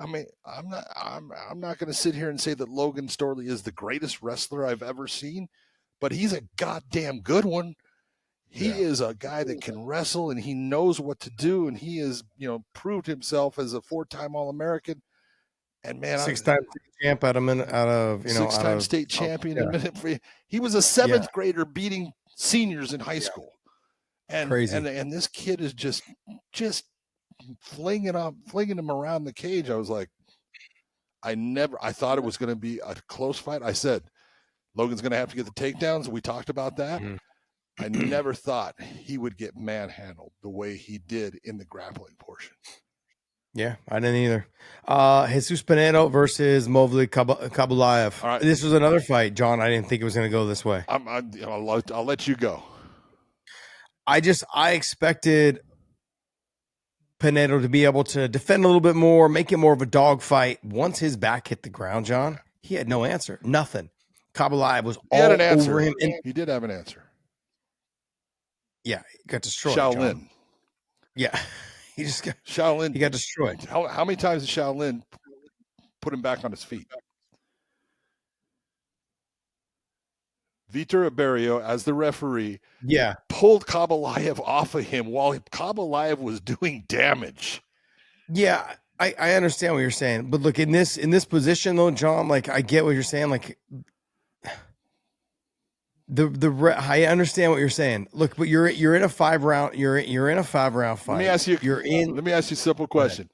I mean, I'm not going to sit here and say that Logan Storley is the greatest wrestler I've ever seen, but he's a goddamn good one. He is a guy that can wrestle, and he knows what to do, and he has, you know, proved himself as a 4-time All-American. And man, 6-time champ out of 6-time state champion. He was a 7th grader beating seniors in high school. And crazy. And this kid is just flinging him around the cage. I was like, I thought it was going to be a close fight. I said, Logan's going to have to get the takedowns. We talked about that. I never thought he would get manhandled the way he did in the grappling portion. Yeah, I didn't either. Jesus Pinedo versus Movli Pulyaev. All right. This was another fight, John. I didn't think it was going to go this way. I'll let you go. I expected Pinedo to be able to defend a little bit more, make it more of a dog fight. Once his back hit the ground, John, he had no answer. Nothing. Pulyaev was all over him. And he did have an answer. Yeah, he got destroyed. Shaolin. John. Yeah. He got destroyed. How many times did Shaolin put him back on his feet? Vitor Aberio, as the referee, pulled Pulyaev off of him while Pulyaev was doing damage. Yeah, I understand what you're saying, but look, in this position though, John, like, I get what you're saying. Like, I understand what you're saying. Look, but you're in a 5-round. You're in a 5-round fight. Let me ask you. Let me ask you a simple question.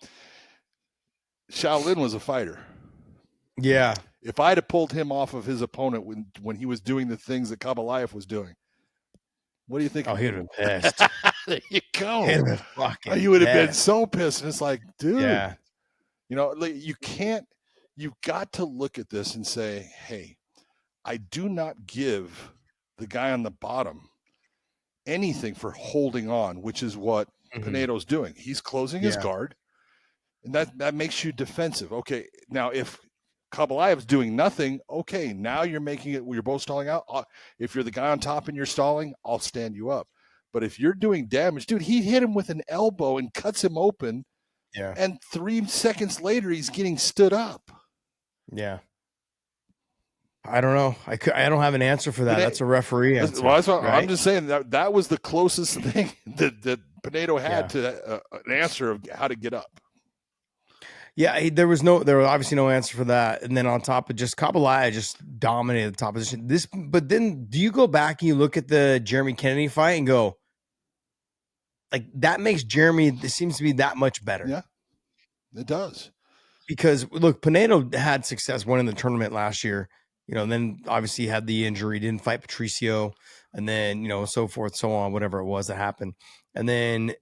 Shaolin was a fighter. Yeah. If I'd have pulled him off of his opponent when he was doing the things that Pulyaev was doing, what do you think? Oh, he'd have been pissed. There you go. He'd have been fucking you would have been so pissed. And it's like, dude, you know, like, you've got to look at this and say, hey, I do not give the guy on the bottom anything for holding on, which is what Pinedo's doing. He's closing his guard, and that makes you defensive. Okay, now if Khabib's doing nothing, okay, now you're making it, you're both stalling out. If you're the guy on top and you're stalling, I'll stand you up. But if you're doing damage, dude, he hit him with an elbow and cuts him open. Yeah. And 3 seconds later, he's getting stood up. Yeah. I don't know. I don't have an answer for that. That's a referee answer. Well, right? I'm just saying that was the closest thing that Pinedo had to an answer of how to get up. Yeah, there was obviously no answer for that. And then on top of just Khabib just dominated the top position. But then do you go back and you look at the Jeremy Kennedy fight and go, like, that makes Jeremy, it seems to be that much better. Yeah, it does. Because look, Pinedo had success winning the tournament last year, and then obviously he had the injury, didn't fight Patricio, and then, so forth, so on, whatever it was that happened. And then,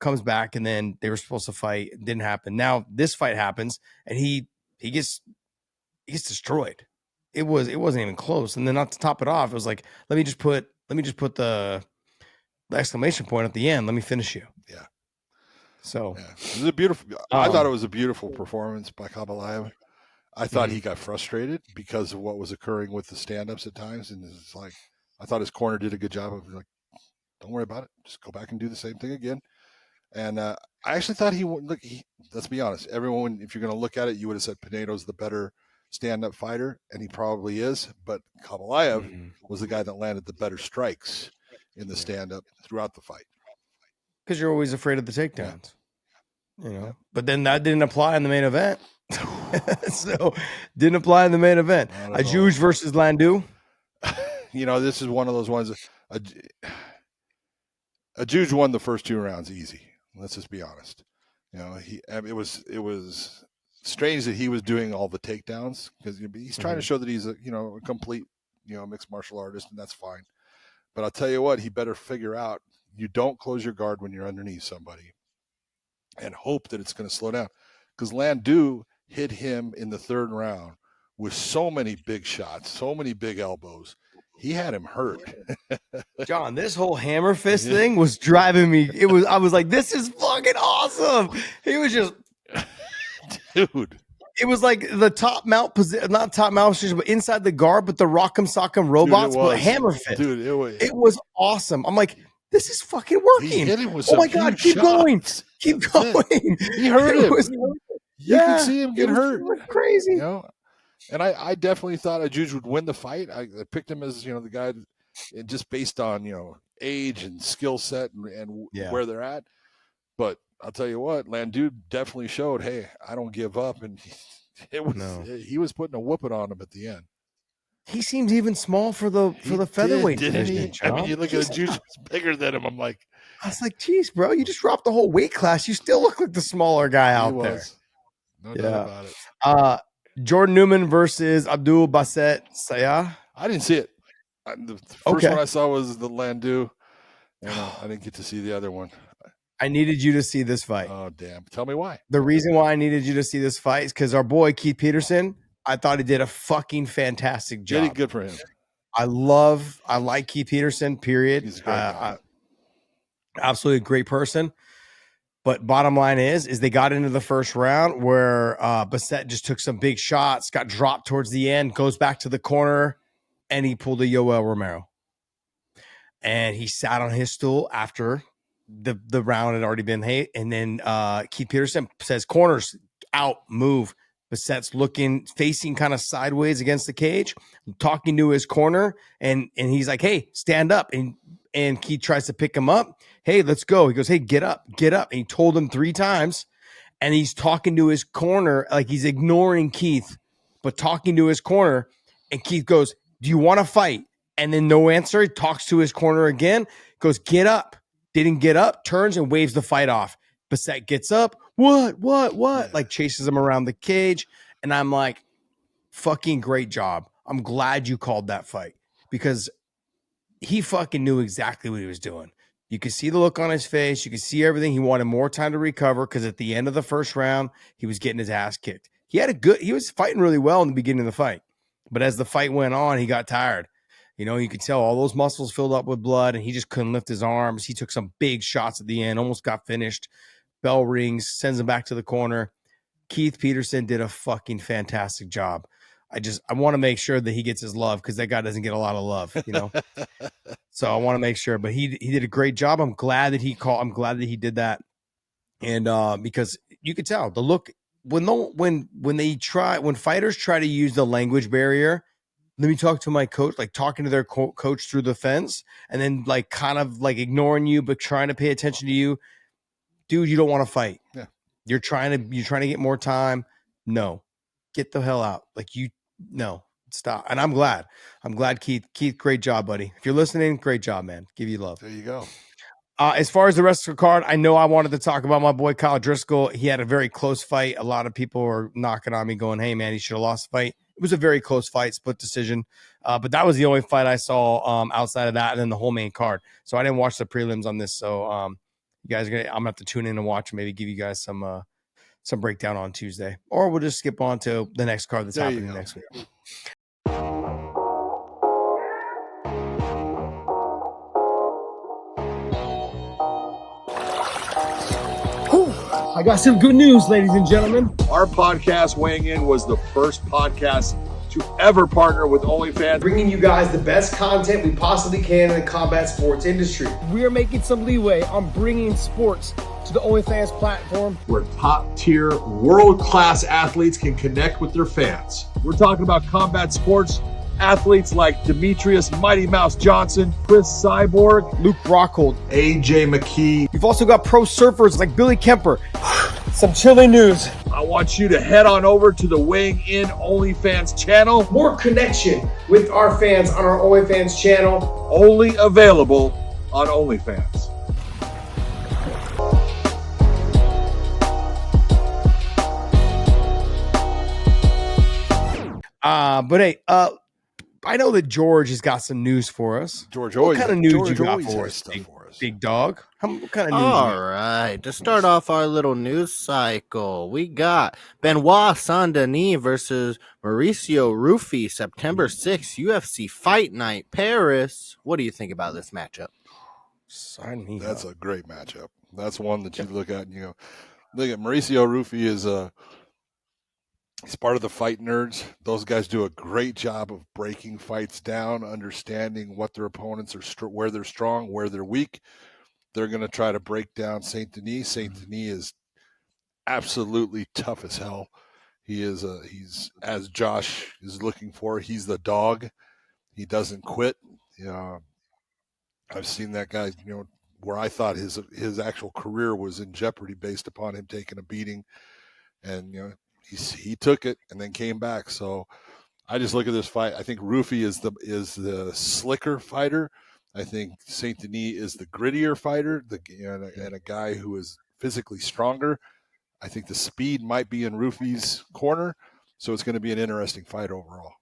comes back, and then they were supposed to fight. It didn't happen. Now this fight happens, and he gets destroyed. It wasn't even close. And then not to top it off, it was like, let me just put the exclamation point at the end. Let me finish you. Yeah. So it was a beautiful. I thought it was a beautiful performance by Khabib. I thought he got frustrated because of what was occurring with the stand-ups at times, and it's like I thought his corner did a good job of like, don't worry about it, just go back and do the same thing again. And I actually thought he would look. Let's be honest, everyone, if you're going to look at it, you would have said Pinedo's the better stand-up fighter, and he probably is. But Khabib was the guy that landed the better strikes in the stand-up throughout the fight. Because you're always afraid of the takedowns, But then that didn't apply in the main event. So didn't apply in the main event. Ajuj versus Landu. This is one of those ones. Ajuj won the first 2 rounds easy. Let's just be honest. It was strange that he was doing all the takedowns because he's trying to show that he's a complete mixed martial artist, and that's fine. But I'll tell you what, he better figure out you don't close your guard when you're underneath somebody and hope that it's going to slow down. Because Landu hit him in the 3rd round with so many big shots, so many big elbows. He had him hurt. John, this whole hammer fist thing was driving me. I was like, this is fucking awesome. He was just, dude. It was like the top mount position, not top mount position, but inside the guard, but the Rock'em Sock'em robots, but hammer fist. Dude, it was awesome. I'm like, this is fucking working. He hit him with oh my God, keep going. Keep going. He hurt him. You could see him get hurt. Crazy. And I definitely thought Ajuj would win the fight. I picked him as, the guy just based on, age and skill set and where they're at. But I'll tell you what, Landu definitely showed, hey, I don't give up. And he was putting a whooping on him at the end. He seems even small for the featherweight division. I mean, you look at Ajuj, it's bigger than him. I was like, geez, bro, you just dropped the whole weight class. You still look like the smaller guy out there. No doubt about it. Jordan Newman versus Abdul Basset Sayah. I didn't see it. The first one I saw was the Landu, and I didn't get to see the other one. I needed you to see this fight. Oh, damn. Tell me why. The reason why I needed you to see this fight is because our boy Keith Peterson, I thought he did a fucking fantastic job. Really good for him. I like Keith Peterson, period. He's a great guy. Absolutely a great person. But bottom line is they got into the first round where Basset just took some big shots, got dropped towards the end, goes back to the corner, and he pulled a Yoel Romero. And he sat on his stool after the round had already been hit. And then Keith Peterson says, corners, out, move. Basset's facing kind of sideways against the cage, talking to his corner, and he's like, hey, stand up. And Keith tries to pick him up. Hey, let's go. He goes, hey, get up, get up. And he told him 3 times, and he's talking to his corner, like he's ignoring Keith, but talking to his corner. And Keith goes, do you want to fight? And then no answer. He talks to his corner again, goes, get up. Didn't get up, turns and waves the fight off. Basset gets up. What? Yeah. Like chases him around the cage. And I'm like, fucking great job. I'm glad you called that fight because he fucking knew exactly what he was doing. You could see the look on his face. You could see everything. He wanted more time to recover because at the end of the first round, he was getting his ass kicked. He was fighting really well in the beginning of the fight. But as the fight went on, he got tired. You could tell all those muscles filled up with blood, and he just couldn't lift his arms. He took some big shots at the end, almost got finished. Bell rings, sends him back to the corner. Keith Peterson did a fucking fantastic job. I want to make sure that he gets his love because that guy doesn't get a lot of love, So I want to make sure, but he did a great job. I'm glad that he did that. And because you could tell the look when fighters try to use the language barrier, let me talk to my coach, like talking to their coach through the fence, and then like kind of like ignoring you, but trying to pay attention to you. Dude, you don't want to fight. Yeah. You're trying to get more time. No, get the hell out. No, stop. And I'm glad Keith, great job, buddy. If you're listening, great job, man. Give you love. There you go. As far as the rest of the card, I know I wanted to talk about my boy Kyle Driscoll. He had a very close fight. A lot of people were knocking on me going, hey man, he should have lost the fight. It was a very close fight, split decision. But that was the only fight I saw outside of that, and then the whole main card. So I didn't watch the prelims on this. So you guys I'm gonna have to tune in and watch and maybe give you guys some breakdown on Tuesday. Or we'll just skip on to the next card that's happening next week. I got some good news, ladies and gentlemen. Our podcast, Weighing In, was the first podcast to ever partner with OnlyFans, bringing you guys the best content we possibly can in the combat sports industry. We are making some leeway on bringing sports to the OnlyFans platform, where top-tier, world-class athletes can connect with their fans. We're talking about combat sports athletes like Demetrius Mighty Mouse Johnson, Chris Cyborg, Luke Rockhold, AJ McKee. You've also got pro surfers like Billy Kemper. Some chilling news. I want you to head on over to the Weighing In OnlyFans channel. More connection with our fans on our OnlyFans channel. Only available on OnlyFans. But hey, I know that George has got some news for us. George, what kind of news you got for us, big dog? What kind of news? All right, to start off our little news cycle, we got Benoit Saint-Denis versus Mauricio Ruffy, September 6th, UFC Fight Night, Paris. What do you think about this matchup? Sign me That's up. a great matchup. That's one that you look at and you go, look at Mauricio Ruffy he's part of the fight nerds. Those guys do a great job of breaking fights down, understanding what their opponents are, where they're strong, where they're weak. They're going to try to break down Saint Denis. Saint Denis is absolutely tough as hell. He's as Josh is looking for. He's the dog. He doesn't quit. I've seen that guy. Where I thought his actual career was in jeopardy based upon him taking a beating, and he took it and then came back. So I just look at this fight. I think Ruffy is the slicker fighter. I think Saint Denis is the grittier fighter, and a guy who is physically stronger. I think the speed might be in Ruffy's corner, so it's going to be an interesting fight overall.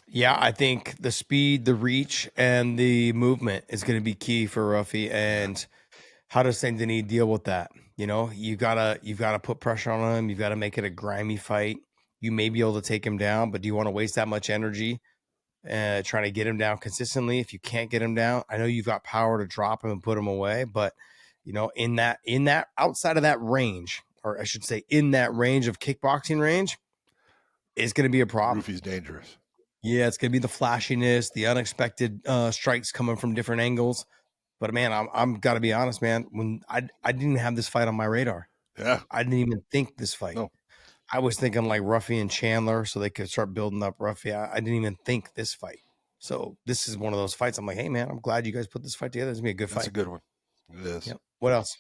Yeah, I think the speed, the reach, and the movement is going to be key for Ruffy. And how does Saint Denis deal with that? You've got to put pressure on him. You've got to make it a grimy fight. You may be able to take him down, but do you want to waste that much energy trying to get him down consistently? If you can't get him down, I know you've got power to drop him and put him away, but in that outside of that range, or I should say in that range of kickboxing range, it's going to be a problem. Ruffy's dangerous. Yeah, it's going to be the flashiness, the unexpected strikes coming from different angles. But man, I'm got to be honest, man. When I didn't even have this fight on my radar. Yeah, I didn't even think this fight. No. I was thinking like Ruffy and Chandler, so they could start building up Ruffy. I didn't even think this fight. So this is one of those fights. I'm like, hey man, I'm glad you guys put this fight together. It's gonna be a good fight. It's a good one. It is. Yep. What else?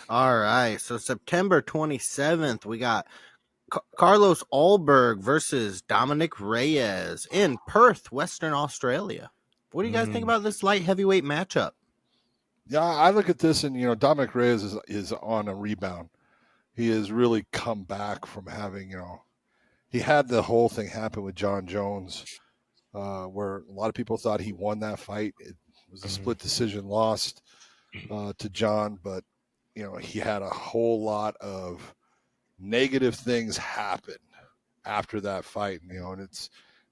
All right, so September 27th, we got Carlos Ulberg versus Dominic Reyes in Perth, Western Australia. What do you guys think about this light heavyweight matchup? Yeah, I look at this and, Dominic Reyes is on a rebound. He has really come back from having, he had the whole thing happen with John Jones, where a lot of people thought he won that fight. It was a split decision lost to John, but, he had a whole lot of negative things happen after that fight, and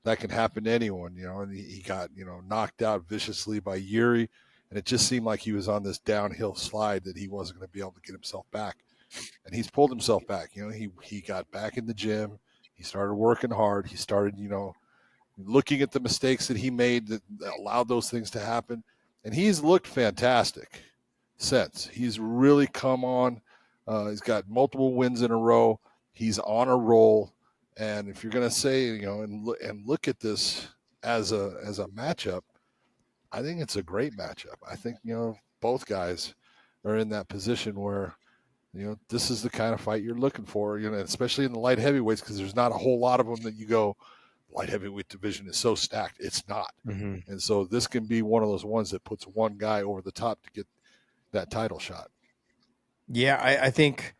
that can happen to anyone, and he got, knocked out viciously by Yuri, and it just seemed like he was on this downhill slide that he wasn't going to be able to get himself back. And he's pulled himself back. He got back in the gym. He started working hard. He started, looking at the mistakes that he made that allowed those things to happen. And he's looked fantastic since. He's really come on. He's got multiple wins in a row. He's on a roll. And if you're going to say, and look at this as a matchup, I think it's a great matchup. I think, both guys are in that position where, this is the kind of fight you're looking for, especially in the light heavyweights, because there's not a whole lot of them that you go, light heavyweight division is so stacked. It's not. Mm-hmm. And so this can be one of those ones that puts one guy over the top to get that title shot. Yeah, I think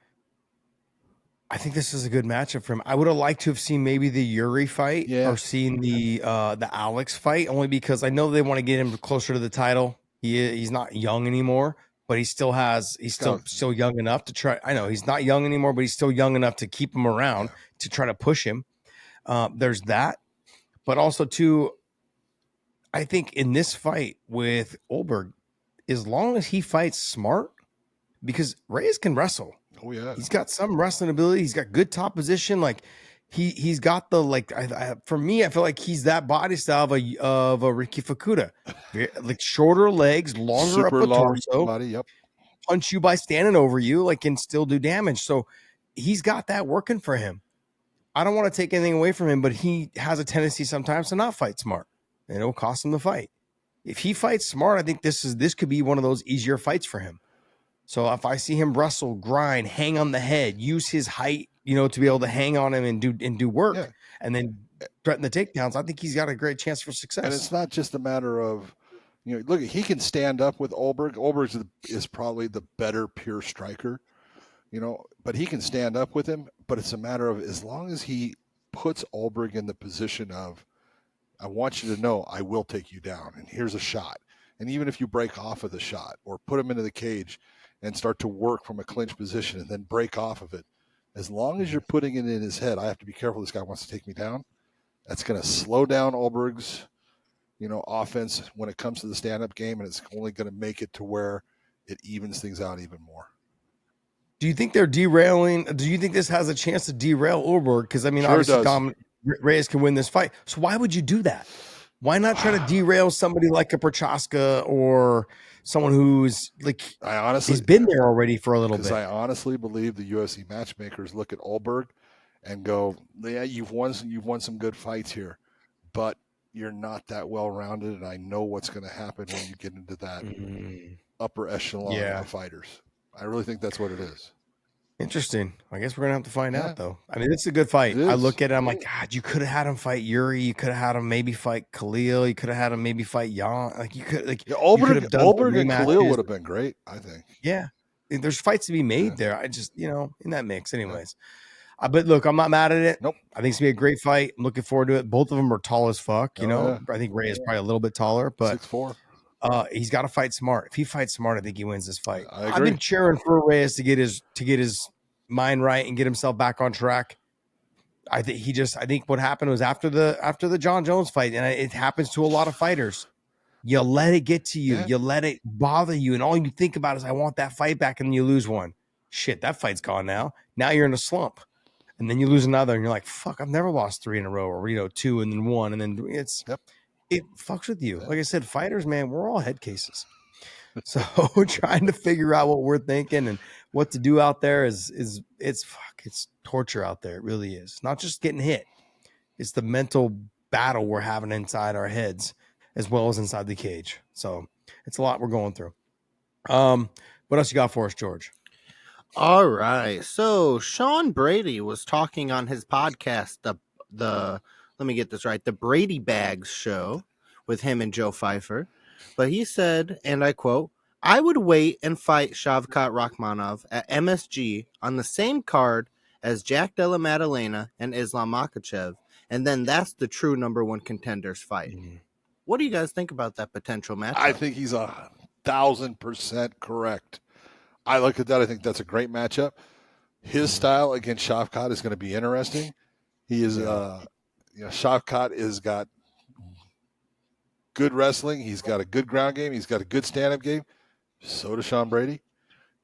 this is a good matchup for him. I would have liked to have seen maybe the Yuri fight or seen the Alex fight, only because I know they want to get him closer to the title. He's not young anymore, but he's still young enough to try. I know he's not young anymore, but he's still young enough to keep him around to try to push him. There's that, but also too, I think in this fight with Ulberg, as long as he fights smart, because Reyes can wrestle. Oh yeah, he's got some wrestling ability. He's got good top position. Like he's got the for me, I feel like he's that body style of a Ricky Fukuda, like shorter legs, longer super up the long torso, body. Yep, punch you by standing over you, and still do damage. So he's got that working for him. I don't want to take anything away from him, but he has a tendency sometimes to not fight smart, and it'll cost him the fight. If he fights smart, I think this could be one of those easier fights for him. So if I see him wrestle, grind, hang on the head, use his height, to be able to hang on him and do work, and then threaten the takedowns, I think he's got a great chance for success. And it's not just a matter of, look, he can stand up with Ulberg. Ulberg is probably the better pure striker, but he can stand up with him. But it's a matter of, as long as he puts Ulberg in the position of, I want you to know I will take you down, and here's a shot. And even if you break off of the shot or put him into the cage and start to work from a clinch position and then break off of it, as long as you're putting it in his head, I have to be careful, this guy wants to take me down. That's going to slow down Ulberg's, offense when it comes to the stand-up game, and it's only going to make it to where it evens things out even more. Do you think they're derailing? Do you think this has a chance to derail Ulberg? Because, obviously Reyes can win this fight. So why would you do that? Why not try to derail somebody like a Prochaska or someone who's he's been there already for a little bit? Because I honestly believe the UFC matchmakers look at Ulberg and go, yeah, you've won some good fights here, but you're not that well-rounded, and I know what's going to happen when you get into that upper echelon of fighters. I really think that's what it is. Interesting. I guess we're going to have to find out, though. I mean, it's a good fight. I look at it, I'm like, God, you could have had him fight Yuri. You could have had him maybe fight Khalil. You could have had him maybe fight Jan. Ulberg and Khalil would have been great, I think. Yeah. There's fights to be made there. I just, in that mix. Anyways. But look, I'm not mad at it. Nope. I think it's going to be a great fight. I'm looking forward to it. Both of them are tall as fuck. I think Reyes is probably a little bit taller, but 6'4". He's got to fight smart. If he fights smart, I think he wins this fight. I've been cheering for Reyes to get his mind right and get himself back on track. I think what happened was after the John Jones fight, and it happens to a lot of fighters. You let it get to you. You let it bother you, and all you think about is, I want that fight back, and then you lose one. Shit, that fight's gone now. Now you're in a slump. And then you lose another, and you're like, fuck, I've never lost 3 in a row, or, 2 and then 1. And then it fucks with you. Like I said, fighters, man, we're all head cases. So trying to figure out what we're thinking and what to do out there it's torture out there. It really is. Not just getting hit. It's the mental battle we're having inside our heads as well as inside the cage. So it's a lot we're going through. What else you got for us, George? All right. So Sean Brady was talking on his podcast, the let me get this right, the Brady Bags show with him and Joe Pfeiffer. But he said, and I quote, "I would wait and fight Shavkat Rakhmonov at MSG on the same card as Jack Della Maddalena and Islam Makhachev, and then that's the true number 1 contenders fight." Mm-hmm. What do you guys think about that potential match? I think he's 1,000% correct. I look at that. I think that's a great matchup. His style against Shavkat is going to be interesting. He is, Shavkat has got good wrestling. He's got a good ground game. He's got a good stand-up game. So does Sean Brady.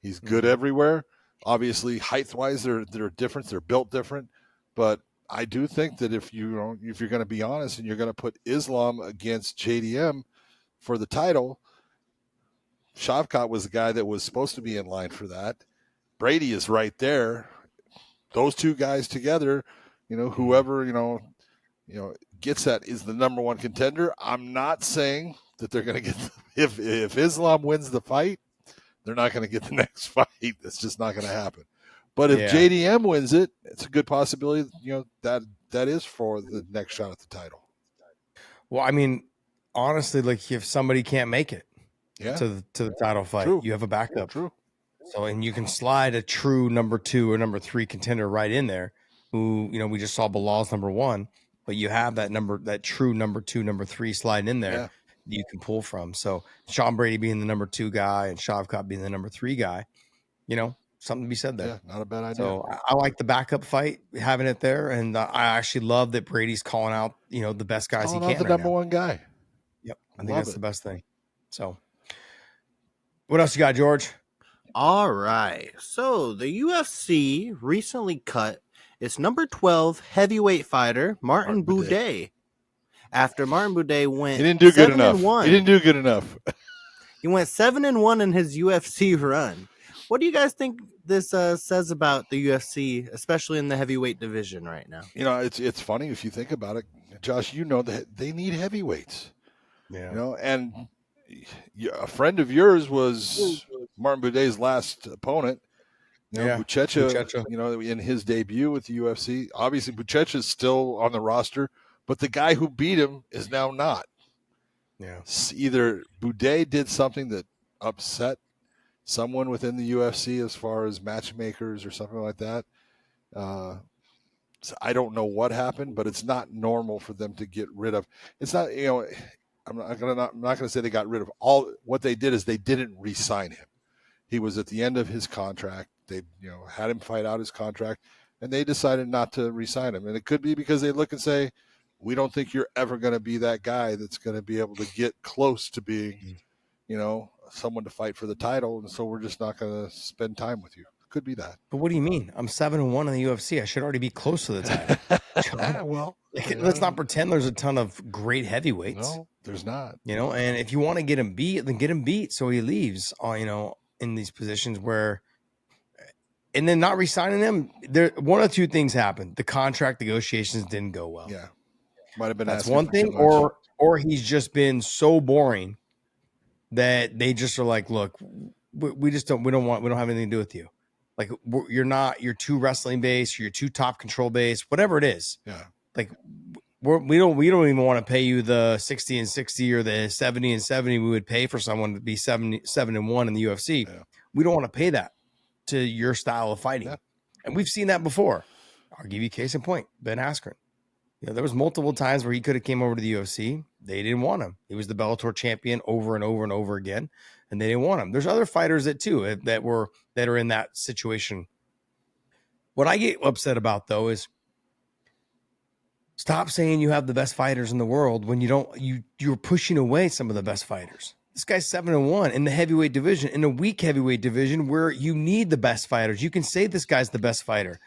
He's good everywhere. Obviously, height-wise, they're different. They're built different. But I do think that if you're going to be honest and you're going to put Islam against JDM for the title, Shavkat was the guy that was supposed to be in line for that. Brady is right there. Those two guys together, whoever, gets that is the number one contender. I'm not saying that they're going to get if Islam wins the fight, they're not going to get the next fight. That's just not going to happen. But if JDM wins it, it's a good possibility, that is for the next shot at the title. Well, I mean, honestly, like if somebody can't make it to the title fight, you have a backup. True. So, and you can slide a true number 2 or number 3 contender right in there who, we just saw Bilal's number 1, but you have that true number 2, number 3 sliding in there you can pull from. So Sean Brady being the number 2 guy and Shavkat being the number 3 guy, something to be said there. Yeah, not a bad idea. So I like the backup fight, having it there. And I actually love that Brady's calling out, the best guys he can. The number one guy. Yep. I think that's the best thing. So what else you got, George? All right. So the UFC recently cut its number 12 heavyweight fighter, Martin Buday. After Martin Buday went He didn't do good 7-1. He didn't do good enough. He went 7-1 in his UFC run. What do you guys think this says about the UFC, especially in the heavyweight division right now? It's funny if you think about it, Josh. That they need heavyweights. Yeah. And a friend of yours was Martin Buday's last opponent. Buchecha, in his debut with the UFC. Obviously, Buchecha is still on the roster, but the guy who beat him is now not. Yeah. Either Buday did something that upset someone within the UFC as far as matchmakers or something like that. So I don't know what happened, but it's not normal for them to get rid of. It's not, I'm not going to say they got rid of all. What they did is they didn't re-sign him. He was at the end of his contract. They, had him fight out his contract, and they decided not to re-sign him. And it could be because they look and say, we don't think you're ever going to be that guy that's going to be able to get close to being, someone to fight for the title. And so we're just not going to spend time with you. Could be that. But what do you mean? I'm 7-1 in the UFC. I should already be close to the title. Let's not pretend there's a ton of great heavyweights. No, there's not. And if you want to get him beat, then get him beat so he leaves, in these positions where, and then not re-signing him. There, one of two things happened. The contract negotiations didn't go well. Yeah. Might have been. That's one thing, or he's just been so boring that they just are like, look, we don't have anything to do with you. Like you're too wrestling based, you're too top control based, whatever it is. Yeah. Like we don't even want to pay you the 60 and 60 or the 70 and 70 we would pay for someone to be 7-1 in the UFC. Yeah. We don't want to pay that to your style of fighting. Yeah. And we've seen that before. I'll give you case in point, Ben Askren. There was multiple times where he could have came over to the UFC. They didn't want him. He was the Bellator champion over and over and over again, and they didn't want him. There's other fighters that are in that situation. What I get upset about though is stop saying you have the best fighters in the world when you don't. You're pushing away some of the best fighters. This guy's 7-1 in the heavyweight division, in a weak heavyweight division where you need the best fighters. You can say this guy's the best fighter.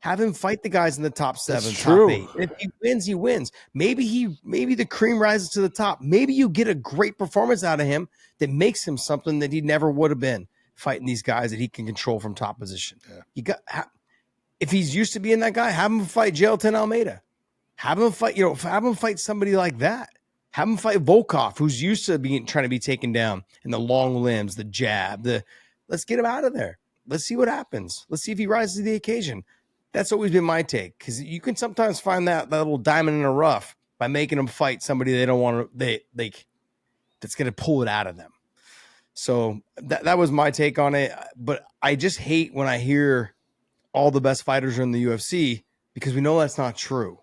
Have him fight the guys in the top 7, top 8. If he wins, he wins. Maybe the cream rises to the top. Maybe you get a great performance out of him that makes him something that he never would have been fighting these guys that he can control from top position. Yeah. If he's used to being that guy, have him fight Jailton Almeida. Have him fight somebody like that. Have him fight Volkov, who's used to trying to be taken down in the long limbs, the jab. Let's get him out of there. Let's see what happens. Let's see if he rises to the occasion. That's always been my take, because you can sometimes find that little diamond in the rough by making them fight somebody they don't want to, that's going to pull it out of them. So that was my take on it. But I just hate when I hear all the best fighters are in the UFC, because we know that's not true.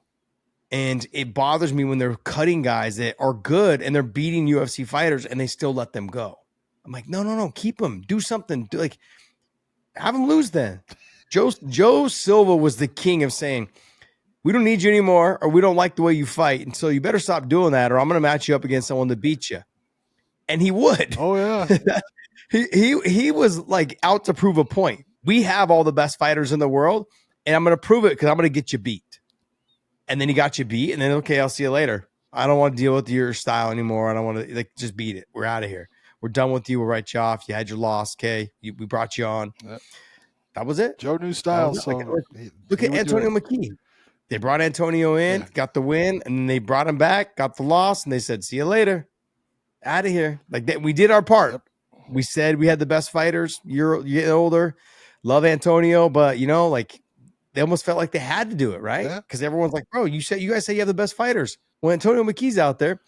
And it bothers me when they're cutting guys that are good and they're beating UFC fighters and they still let them go. I'm like, no, keep them. Do something. Have them lose then. Joe Silva was the king of saying, we don't need you anymore, or we don't like the way you fight. And so you better stop doing that, or I'm going to match you up against someone to beat you. And he would. Oh, yeah. he was like out to prove a point. We have all the best fighters in the world, and I'm going to prove it because I'm going to get you beat. And then he got you beat, and then, okay, I'll see you later. I don't want to deal with your style anymore. I don't want to, just beat it. We're out of here. We're done with you. We'll write you off. You had your loss, okay? We brought you on. Yep. That was it. Joe knew style. So look at Antonio McKee. They brought Antonio in, got the win, and then they brought him back, got the loss, and they said, see you later. Out of here. Like that, we did our part. Yep. We said we had the best fighters. You're older. Love Antonio, but they almost felt like they had to do it, right? Because everyone's like, bro, you guys say you have the best fighters. Well, Antonio McKee's out there.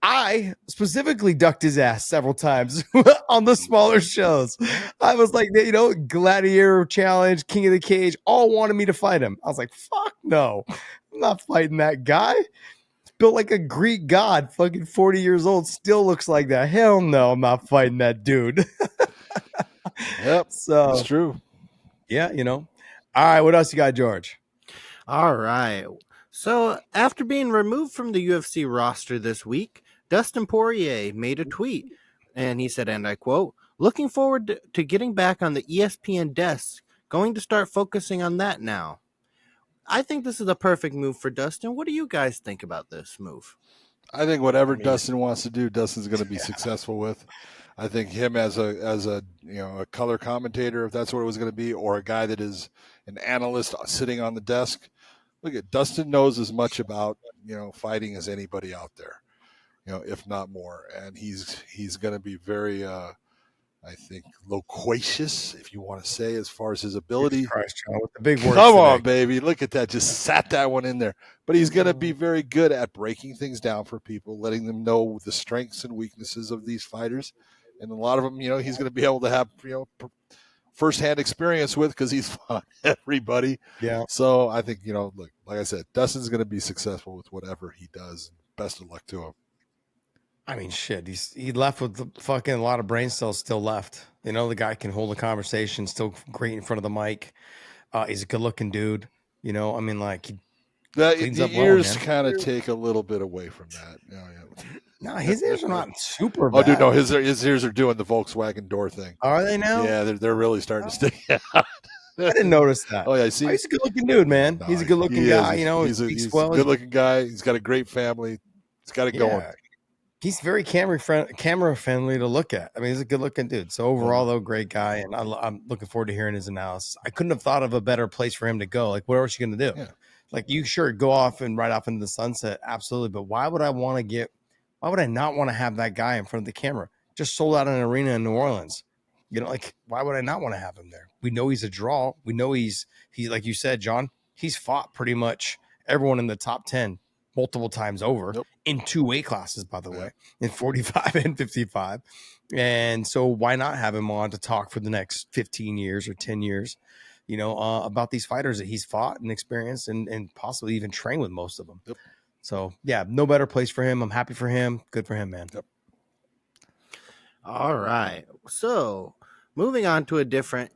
I specifically ducked his ass several times on the smaller shows. I was like, Gladiator Challenge, King of the Cage, all wanted me to fight him. I was like, fuck no. I'm not fighting that guy. He's built like a Greek god, fucking 40 years old, still looks like that. Hell no, I'm not fighting that dude. Yep, so that's true. Yeah, All right, what else you got, George? All right. So after being removed from the UFC roster this week, Dustin Poirier made a tweet, and he said, and I quote, looking forward to getting back on the ESPN desk, going to start focusing on that now. I think this is a perfect move for Dustin. What do you guys think about this move? I think whatever Dustin wants to do, Dustin's going to be successful with. I think him as a a color commentator, if that's what it was going to be, or a guy that is an analyst sitting on the desk. Look at Dustin knows as much about fighting as anybody out there, if not more, and he's going to be very I think loquacious, if you want to say, as far as his ability. Christ, John, with the big words Come today. on, baby. Look at that. Just sat that one in there. But he's going to be very good at breaking things down for people, letting them know the strengths and weaknesses of these fighters. And a lot of them, he's going to be able to have, firsthand experience with because he's fought everybody. Yeah. So I think, look, like I said, Dustin's going to be successful with whatever he does. Best of luck to him. I mean, shit. He left with the fucking a lot of brain cells still left. The guy can hold a conversation, still great in front of the mic. He's a good-looking dude. He cleans The up well, ears man. kind of take a little bit away from that. No, his ears are not super bad. Oh, dude, no, his ears are doing the Volkswagen door thing. Are they now? Yeah, they're really starting to stick out. I didn't notice that. Oh yeah, see, He's a good-looking dude, man. He's a good-looking guy. He's a good-looking guy. He's got a great family. He's got it going. He's very camera friendly to look at. I mean, he's a good-looking dude. So overall, though, great guy, and I'm looking forward to hearing his analysis. I couldn't have thought of a better place for him to go. Like, what else are you going to do? Yeah. You sure go off and ride off into the sunset, absolutely. But why would I not want to have that guy in front of the camera? Just sold out an arena in New Orleans. Why would I not want to have him there? We know he's a draw. We know he's like you said, John, he's fought pretty much everyone in the top 10 multiple times over in 2 weight classes, by the way, in 45 and 55. And so why not have him on to talk for the next 15 years or 10 years, about these fighters that he's fought and experienced and possibly even trained with most of them. Yep. So, yeah, no better place for him. I'm happy for him. Good for him, man. Yep. All right. So, moving on to a different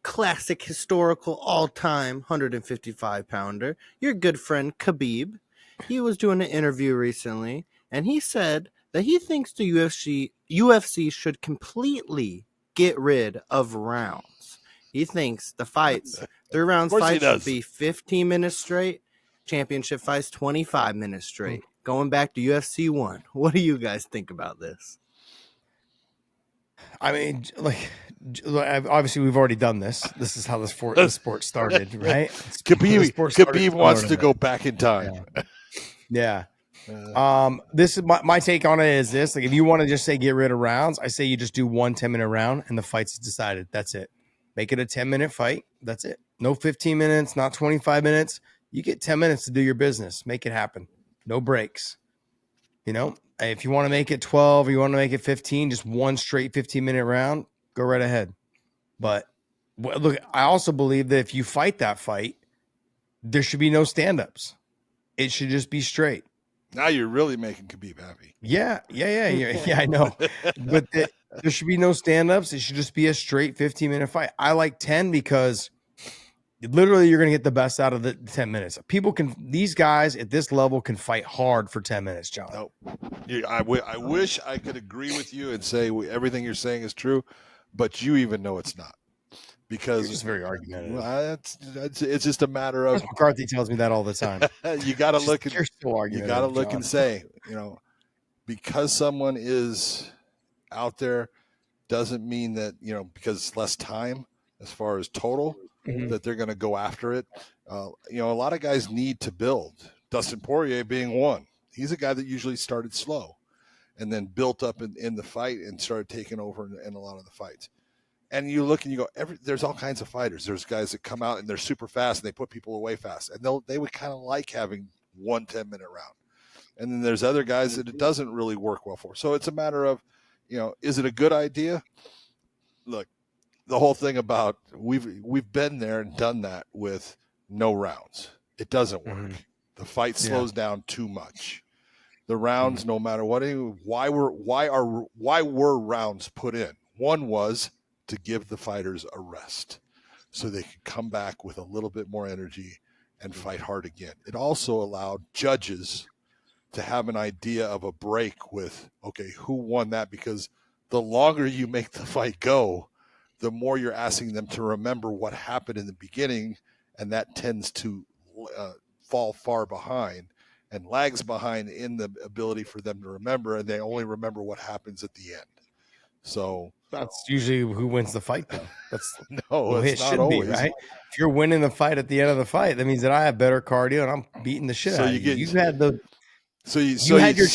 classic historical all-time 155-pounder, your good friend Khabib. He was doing an interview recently, and he said that he thinks the UFC should completely get rid of rounds. He thinks the fights, 3-round fights should be 15 minutes straight, championship fights 25 minutes straight, going back to UFC 1. What do you guys think about this? I mean, obviously we've already done this. This is how the sport started, right? Khabib wants to go back in time. Yeah. This is my take on it is this. If you want to just say get rid of rounds, I say you just do 1 10-minute round and the fight's decided. That's it. Make it a 10-minute fight. That's it. No 15 minutes, not 25 minutes. You get 10 minutes to do your business. Make it happen. No breaks. If you want to make it 12 or you want to make it 15, just 1 straight 15-minute round, go right ahead. But look, I also believe that if you fight that fight, there should be no stand-ups. It should just be straight. Now you're really making Khabib happy. Yeah, I know. But there should be no stand-ups. It should just be a straight 15-minute fight. I like 10 because Literally, you're going to get the best out of the 10 minutes. These guys at this level can fight hard for 10 minutes, John. No, I wish I could agree with you and say everything you're saying is true, but you even know it's not. Because it's very argumentative. Well, it's just a matter of McCarthy tells me that all the time. You got to look. You're still arguing. You got to look and say, because someone is out there doesn't mean that because it's less time as far as total that they're going to go after it. A lot of guys need to build. Dustin Poirier being one. He's a guy that usually started slow and then built up in the fight and started taking over in a lot of the fights. And you look and you go, there's all kinds of fighters. There's guys that come out and they're super fast and they put people away fast. And they would kind of like having 1 10-minute round. And then there's other guys that it doesn't really work well for. So it's a matter of, is it a good idea? Look, the whole thing about we've been there and done that with no rounds. It doesn't work. The fight slows down too much. The rounds, no matter what, why were rounds put in? One was to give the fighters a rest so they could come back with a little bit more energy and fight hard again. It also allowed judges to have an idea of a break with, okay, who won that? Because the longer you make the fight go, the more you're asking them to remember what happened in the beginning, and that tends to fall far behind and lags behind in the ability for them to remember, and they only remember what happens at the end. So that's usually who wins the fight, though. That's it's not always. Right? If you're winning the fight at the end of the fight, that means that I have better cardio and I'm beating the shit out of you. You had the you get the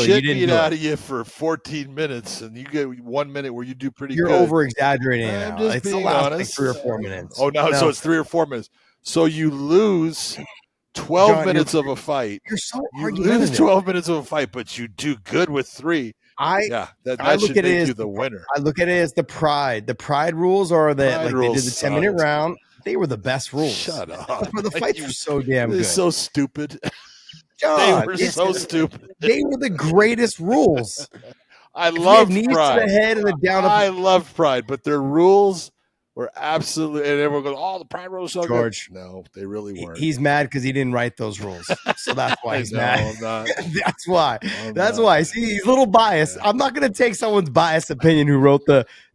shit beat out of you for 14 minutes, and you get 1 minute where you do pretty good. You're over exaggerating. I'm just it's being honest. honest. 3 or 4 minutes. Oh no, so it's 3 or 4 minutes. So you lose 12 John, minutes of a fight. You're so you lose 12 minutes of a fight, but you do good with 3. That should make you the winner. I look at it as the pride. The pride rules are that they did the 10-minute round. They were the best rules. Shut up. But the fights were so damn good. They're so stupid. John, they were so stupid. They were the greatest rules. I love knees pride. to the head and the down. I love pride, but their rules were absolutely. And everyone goes, "Oh, the pride rules are George." Good. No, they really weren't. He's mad because he didn't write those rules, so that's why he's mad. I'm not. That's why. That's why. See, he's a little biased. I'm not going to take someone's biased opinion who wrote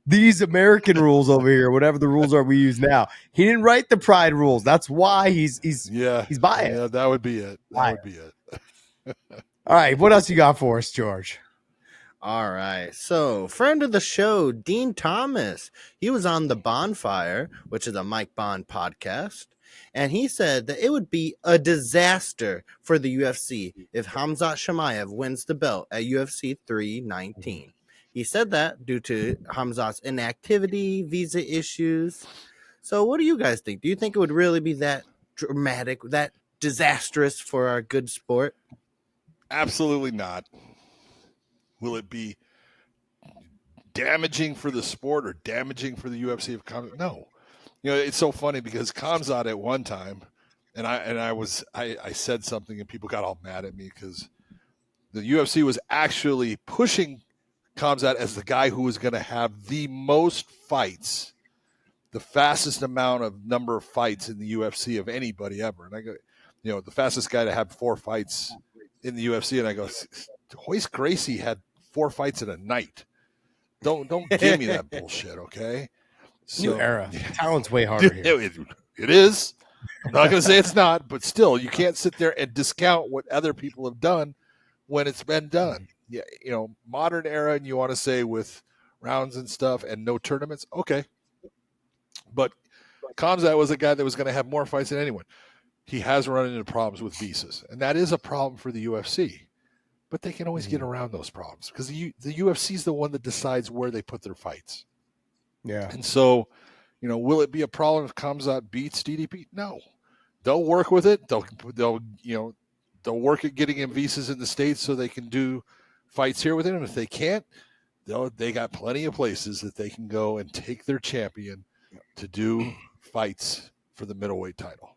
these American rules over here, whatever the rules are we use now. He didn't write the pride rules. That's why he's biased. Yeah, that would be it. That would be it. All right, what else you got for us, George? All right. So, friend of the show, Dean Thomas, he was on The Bonfire, which is a Mike Bond podcast, and he said that it would be a disaster for the UFC if Khamzat Chimaev wins the belt at UFC 319. He said that due to Khamzat's inactivity, visa issues. So, what do you guys think? Do you think it would really be that dramatic, that disastrous for our good sport? Absolutely not. Will it be damaging for the sport or damaging for the UFC of Khamzat? No. It's so funny because Khamzat at one time, and I said something and people got all mad at me because the UFC was actually pushing Khamzat as the guy who was going to have the most fights, the fastest number of fights in the UFC of anybody ever. And I go, the fastest guy to have 4 fights in the UFC, and I go, Royce Gracie had 4 fights in a night. Don't give me that bullshit, okay? New era. Talent's way harder here. It is. I'm not going to say it's not, but still, you can't sit there and discount what other people have done when it's been done. Yeah, modern era, and you want to say with rounds and stuff and no tournaments, okay. But Khamzat was a guy that was going to have more fights than anyone. He has run into problems with visas, and that is a problem for the UFC. But they can always get around those problems because the UFC is the one that decides where they put their fights. Yeah. And so, will it be a problem if Khamzat beats DDP? No. They'll work with it. They'll work at getting him visas in the States so they can do fights here with him. And if they can't, they got plenty of places that they can go and take their champion to do fights for the middleweight title.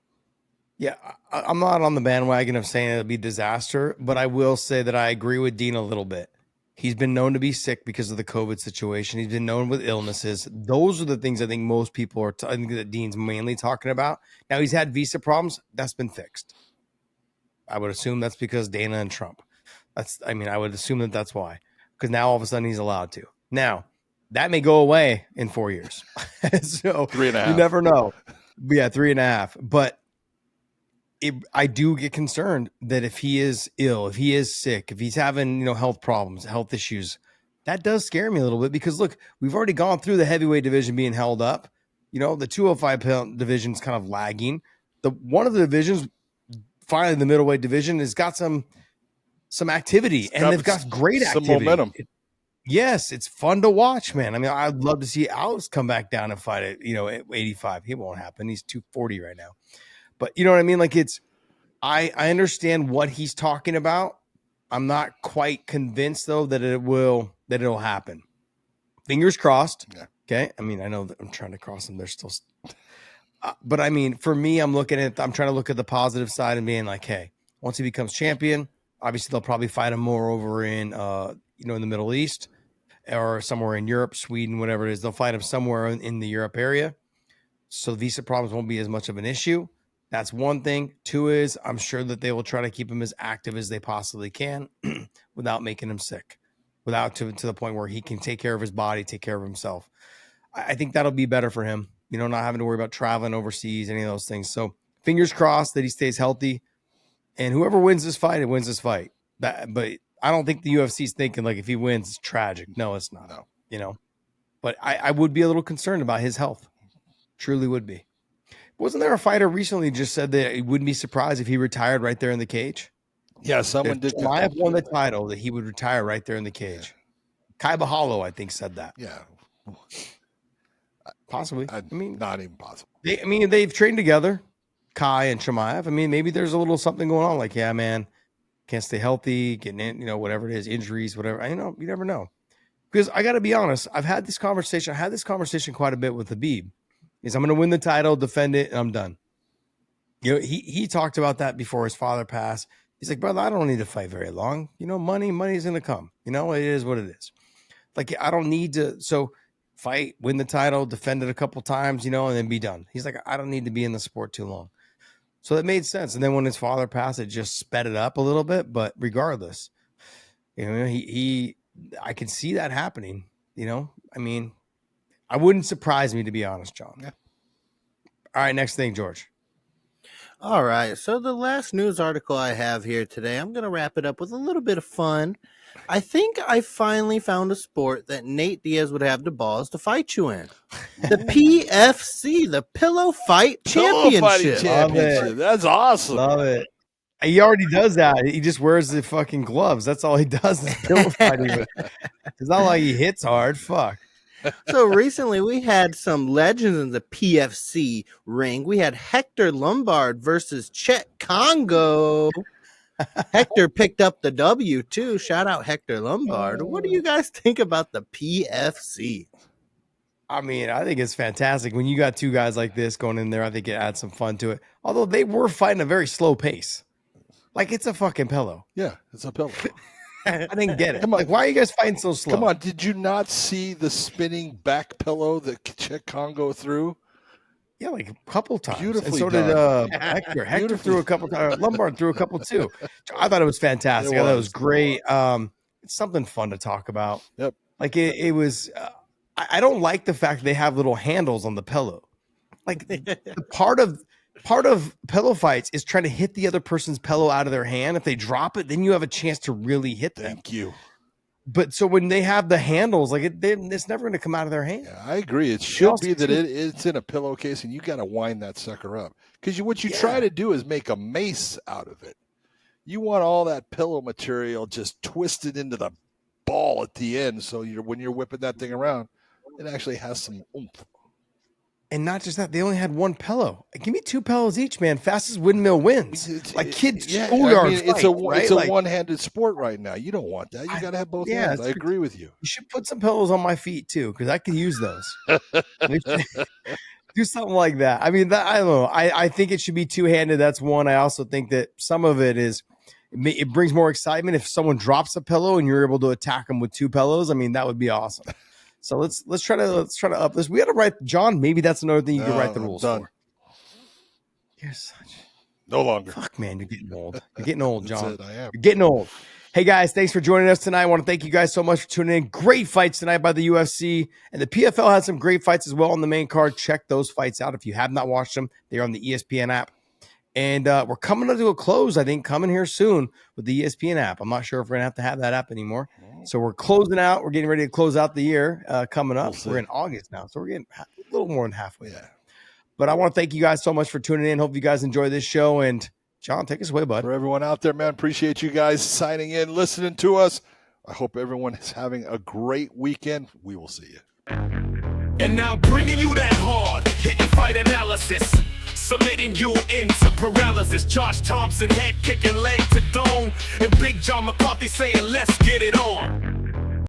Yeah, I'm not on the bandwagon of saying it'll be disaster, but I will say that I agree with Dean a little bit. He's been known to be sick because of the COVID situation. He's been known with illnesses. Those are the things I think most people are, I think that Dean's mainly talking about. Now, he's had visa problems. That's been fixed. I would assume that's because Dana and Trump. I would assume that that's why. Because now all of a sudden he's allowed to. Now, that may go away in 4 years. So 3.5. you never know. Yeah, 3.5. But I do get concerned that if he is ill, if he is sick, if he's having, health problems, health issues, that does scare me a little bit because look, we've already gone through the heavyweight division being held up. The 205 pound division is kind of lagging. One of the divisions, finally the middleweight division, has got some activity and they've got great activity. Some momentum. Yes, it's fun to watch, man. I mean, I'd love to see Alex come back down and fight at 85. It won't happen. He's 240 right now. But you know what I mean? Like I understand what he's talking about. I'm not quite convinced though that it'll happen. Fingers crossed. Yeah. Okay. I mean, I know that I'm trying to cross them. They're still, but I mean, for me, I'm trying to look at the positive side and being like, hey, once he becomes champion, obviously they'll probably fight him more over in, in the Middle East or somewhere in Europe, Sweden, whatever it is. They'll fight him somewhere in the Europe area. So visa problems won't be as much of an issue. That's one thing. Two is I'm sure that they will try to keep him as active as they possibly can without making him sick, without to the point where he can take care of his body, take care of himself. I think that'll be better for him, not having to worry about traveling overseas, any of those things. So fingers crossed that he stays healthy and whoever wins this fight, it wins this fight. But I don't think the UFC is thinking like if he wins, it's tragic. No, it's not, but I would be a little concerned about his health. Truly would be. Wasn't there a fighter recently just said that he wouldn't be surprised if he retired right there in the cage? Yeah, someone did. Chimaev won the title that he would retire right there in the cage. Yeah. Kai Bahalo, I think, said that. Yeah. Possibly. I mean, not even possible. They've trained together, Kai and Chimaev. I mean, maybe there's a little something going on. Like, yeah, man, can't stay healthy, getting in, whatever it is, injuries, whatever. You never know. Because I got to be honest, I had this conversation quite a bit with Khabib. Is I'm going to win the title, defend it, and I'm done. He talked about that before his father passed. He's like, brother, I don't need to fight very long. Money's going to come. It is what it is. Like, I don't need to. So fight, win the title, defend it a couple times, and then be done. He's like, I don't need to be in the sport too long. So that made sense. And then when his father passed, it just sped it up a little bit. But regardless, I can see that happening. I wouldn't surprise me, to be honest, John. Yeah. All right, next thing, George. All right, so the last news article I have here today, I'm going to wrap it up with a little bit of fun. I think I finally found a sport that Nate Diaz would have the balls to fight you in. The PFC, the Pillow Fight Championship. That's awesome. Love it. He already does that. He just wears the fucking gloves. That's all he does is pillow fighting. It's not like he hits hard. Fuck. So recently we had some legends in the PFC ring. We had Hector Lombard versus Chet Congo. Hector picked up the W too. Shout out Hector Lombard. What do you guys think about the PFC? I mean, I think it's fantastic. When you got two guys like this going in there, I think it adds some fun to it. Although they were fighting a very slow pace. Like it's a fucking pillow. Yeah, it's a pillow. I didn't get it. Come on. Like, why are you guys fighting so slow? Come on, did you not see the spinning back pillow that Chet Congo threw? Yeah, like a couple times. Beautifully and so done. Did Hector. Hector threw a couple times. Lombard threw a couple too. I thought it was fantastic. I thought it was great. It's something fun to talk about. Yep. Like it was. I don't like the fact they have little handles on the pillow. Like the part of pillow fights is trying to hit the other person's pillow out of their hand. If they drop it, then you have a chance to really hit them. Thank you. But so when they have the handles, like it's never going to come out of their hand. Yeah, I agree. It should be that it's in a pillowcase, and you got to wind that sucker up. Because what you try to do is make a mace out of it. You want all that pillow material just twisted into the ball at the end, so when you're whipping that thing around, it actually has some oomph. And not just that, they only had one pillow. Give me two pillows each, man. Fastest windmill wins. Like kids, schoolyard fight, it's a right? one-handed sport right now. You don't want that. You got to have both hands. I agree with you. You should put some pillows on my feet too, because I could use those. Do something like that. I mean, I don't know. I think it should be two-handed. That's one. I also think that some of it is It brings more excitement if someone drops a pillow and you're able to attack them with 2 pillows. I mean, that would be awesome. So let's try to up this. We got to write, John. Maybe that's another thing you can write the rules for. You're such no longer. Fuck, man, you're getting old. You're getting old, John. I am. You're getting old. Hey guys, thanks for joining us tonight. I want to thank you guys so much for tuning in. Great fights tonight by the UFC, and the PFL had some great fights as well on the main card. Check those fights out if you have not watched them. They're on the ESPN app. And we're coming to a close, I think, coming here soon with the ESPN app. I'm not sure if we're going to have that app anymore. So we're closing out. We're getting ready to close out the year coming up. We're in August now, so we're getting a little more than halfway there. But I want to thank you guys so much for tuning in. Hope you guys enjoy this show. And John, take us away, bud. For everyone out there, man, appreciate you guys signing in, listening to us. I hope everyone is having a great weekend. We will see you. And now bringing you that hard, hitting fight analysis. Submitting you into paralysis. Josh Thompson head kicking leg to dome. And Big John McCarthy saying, let's get it on.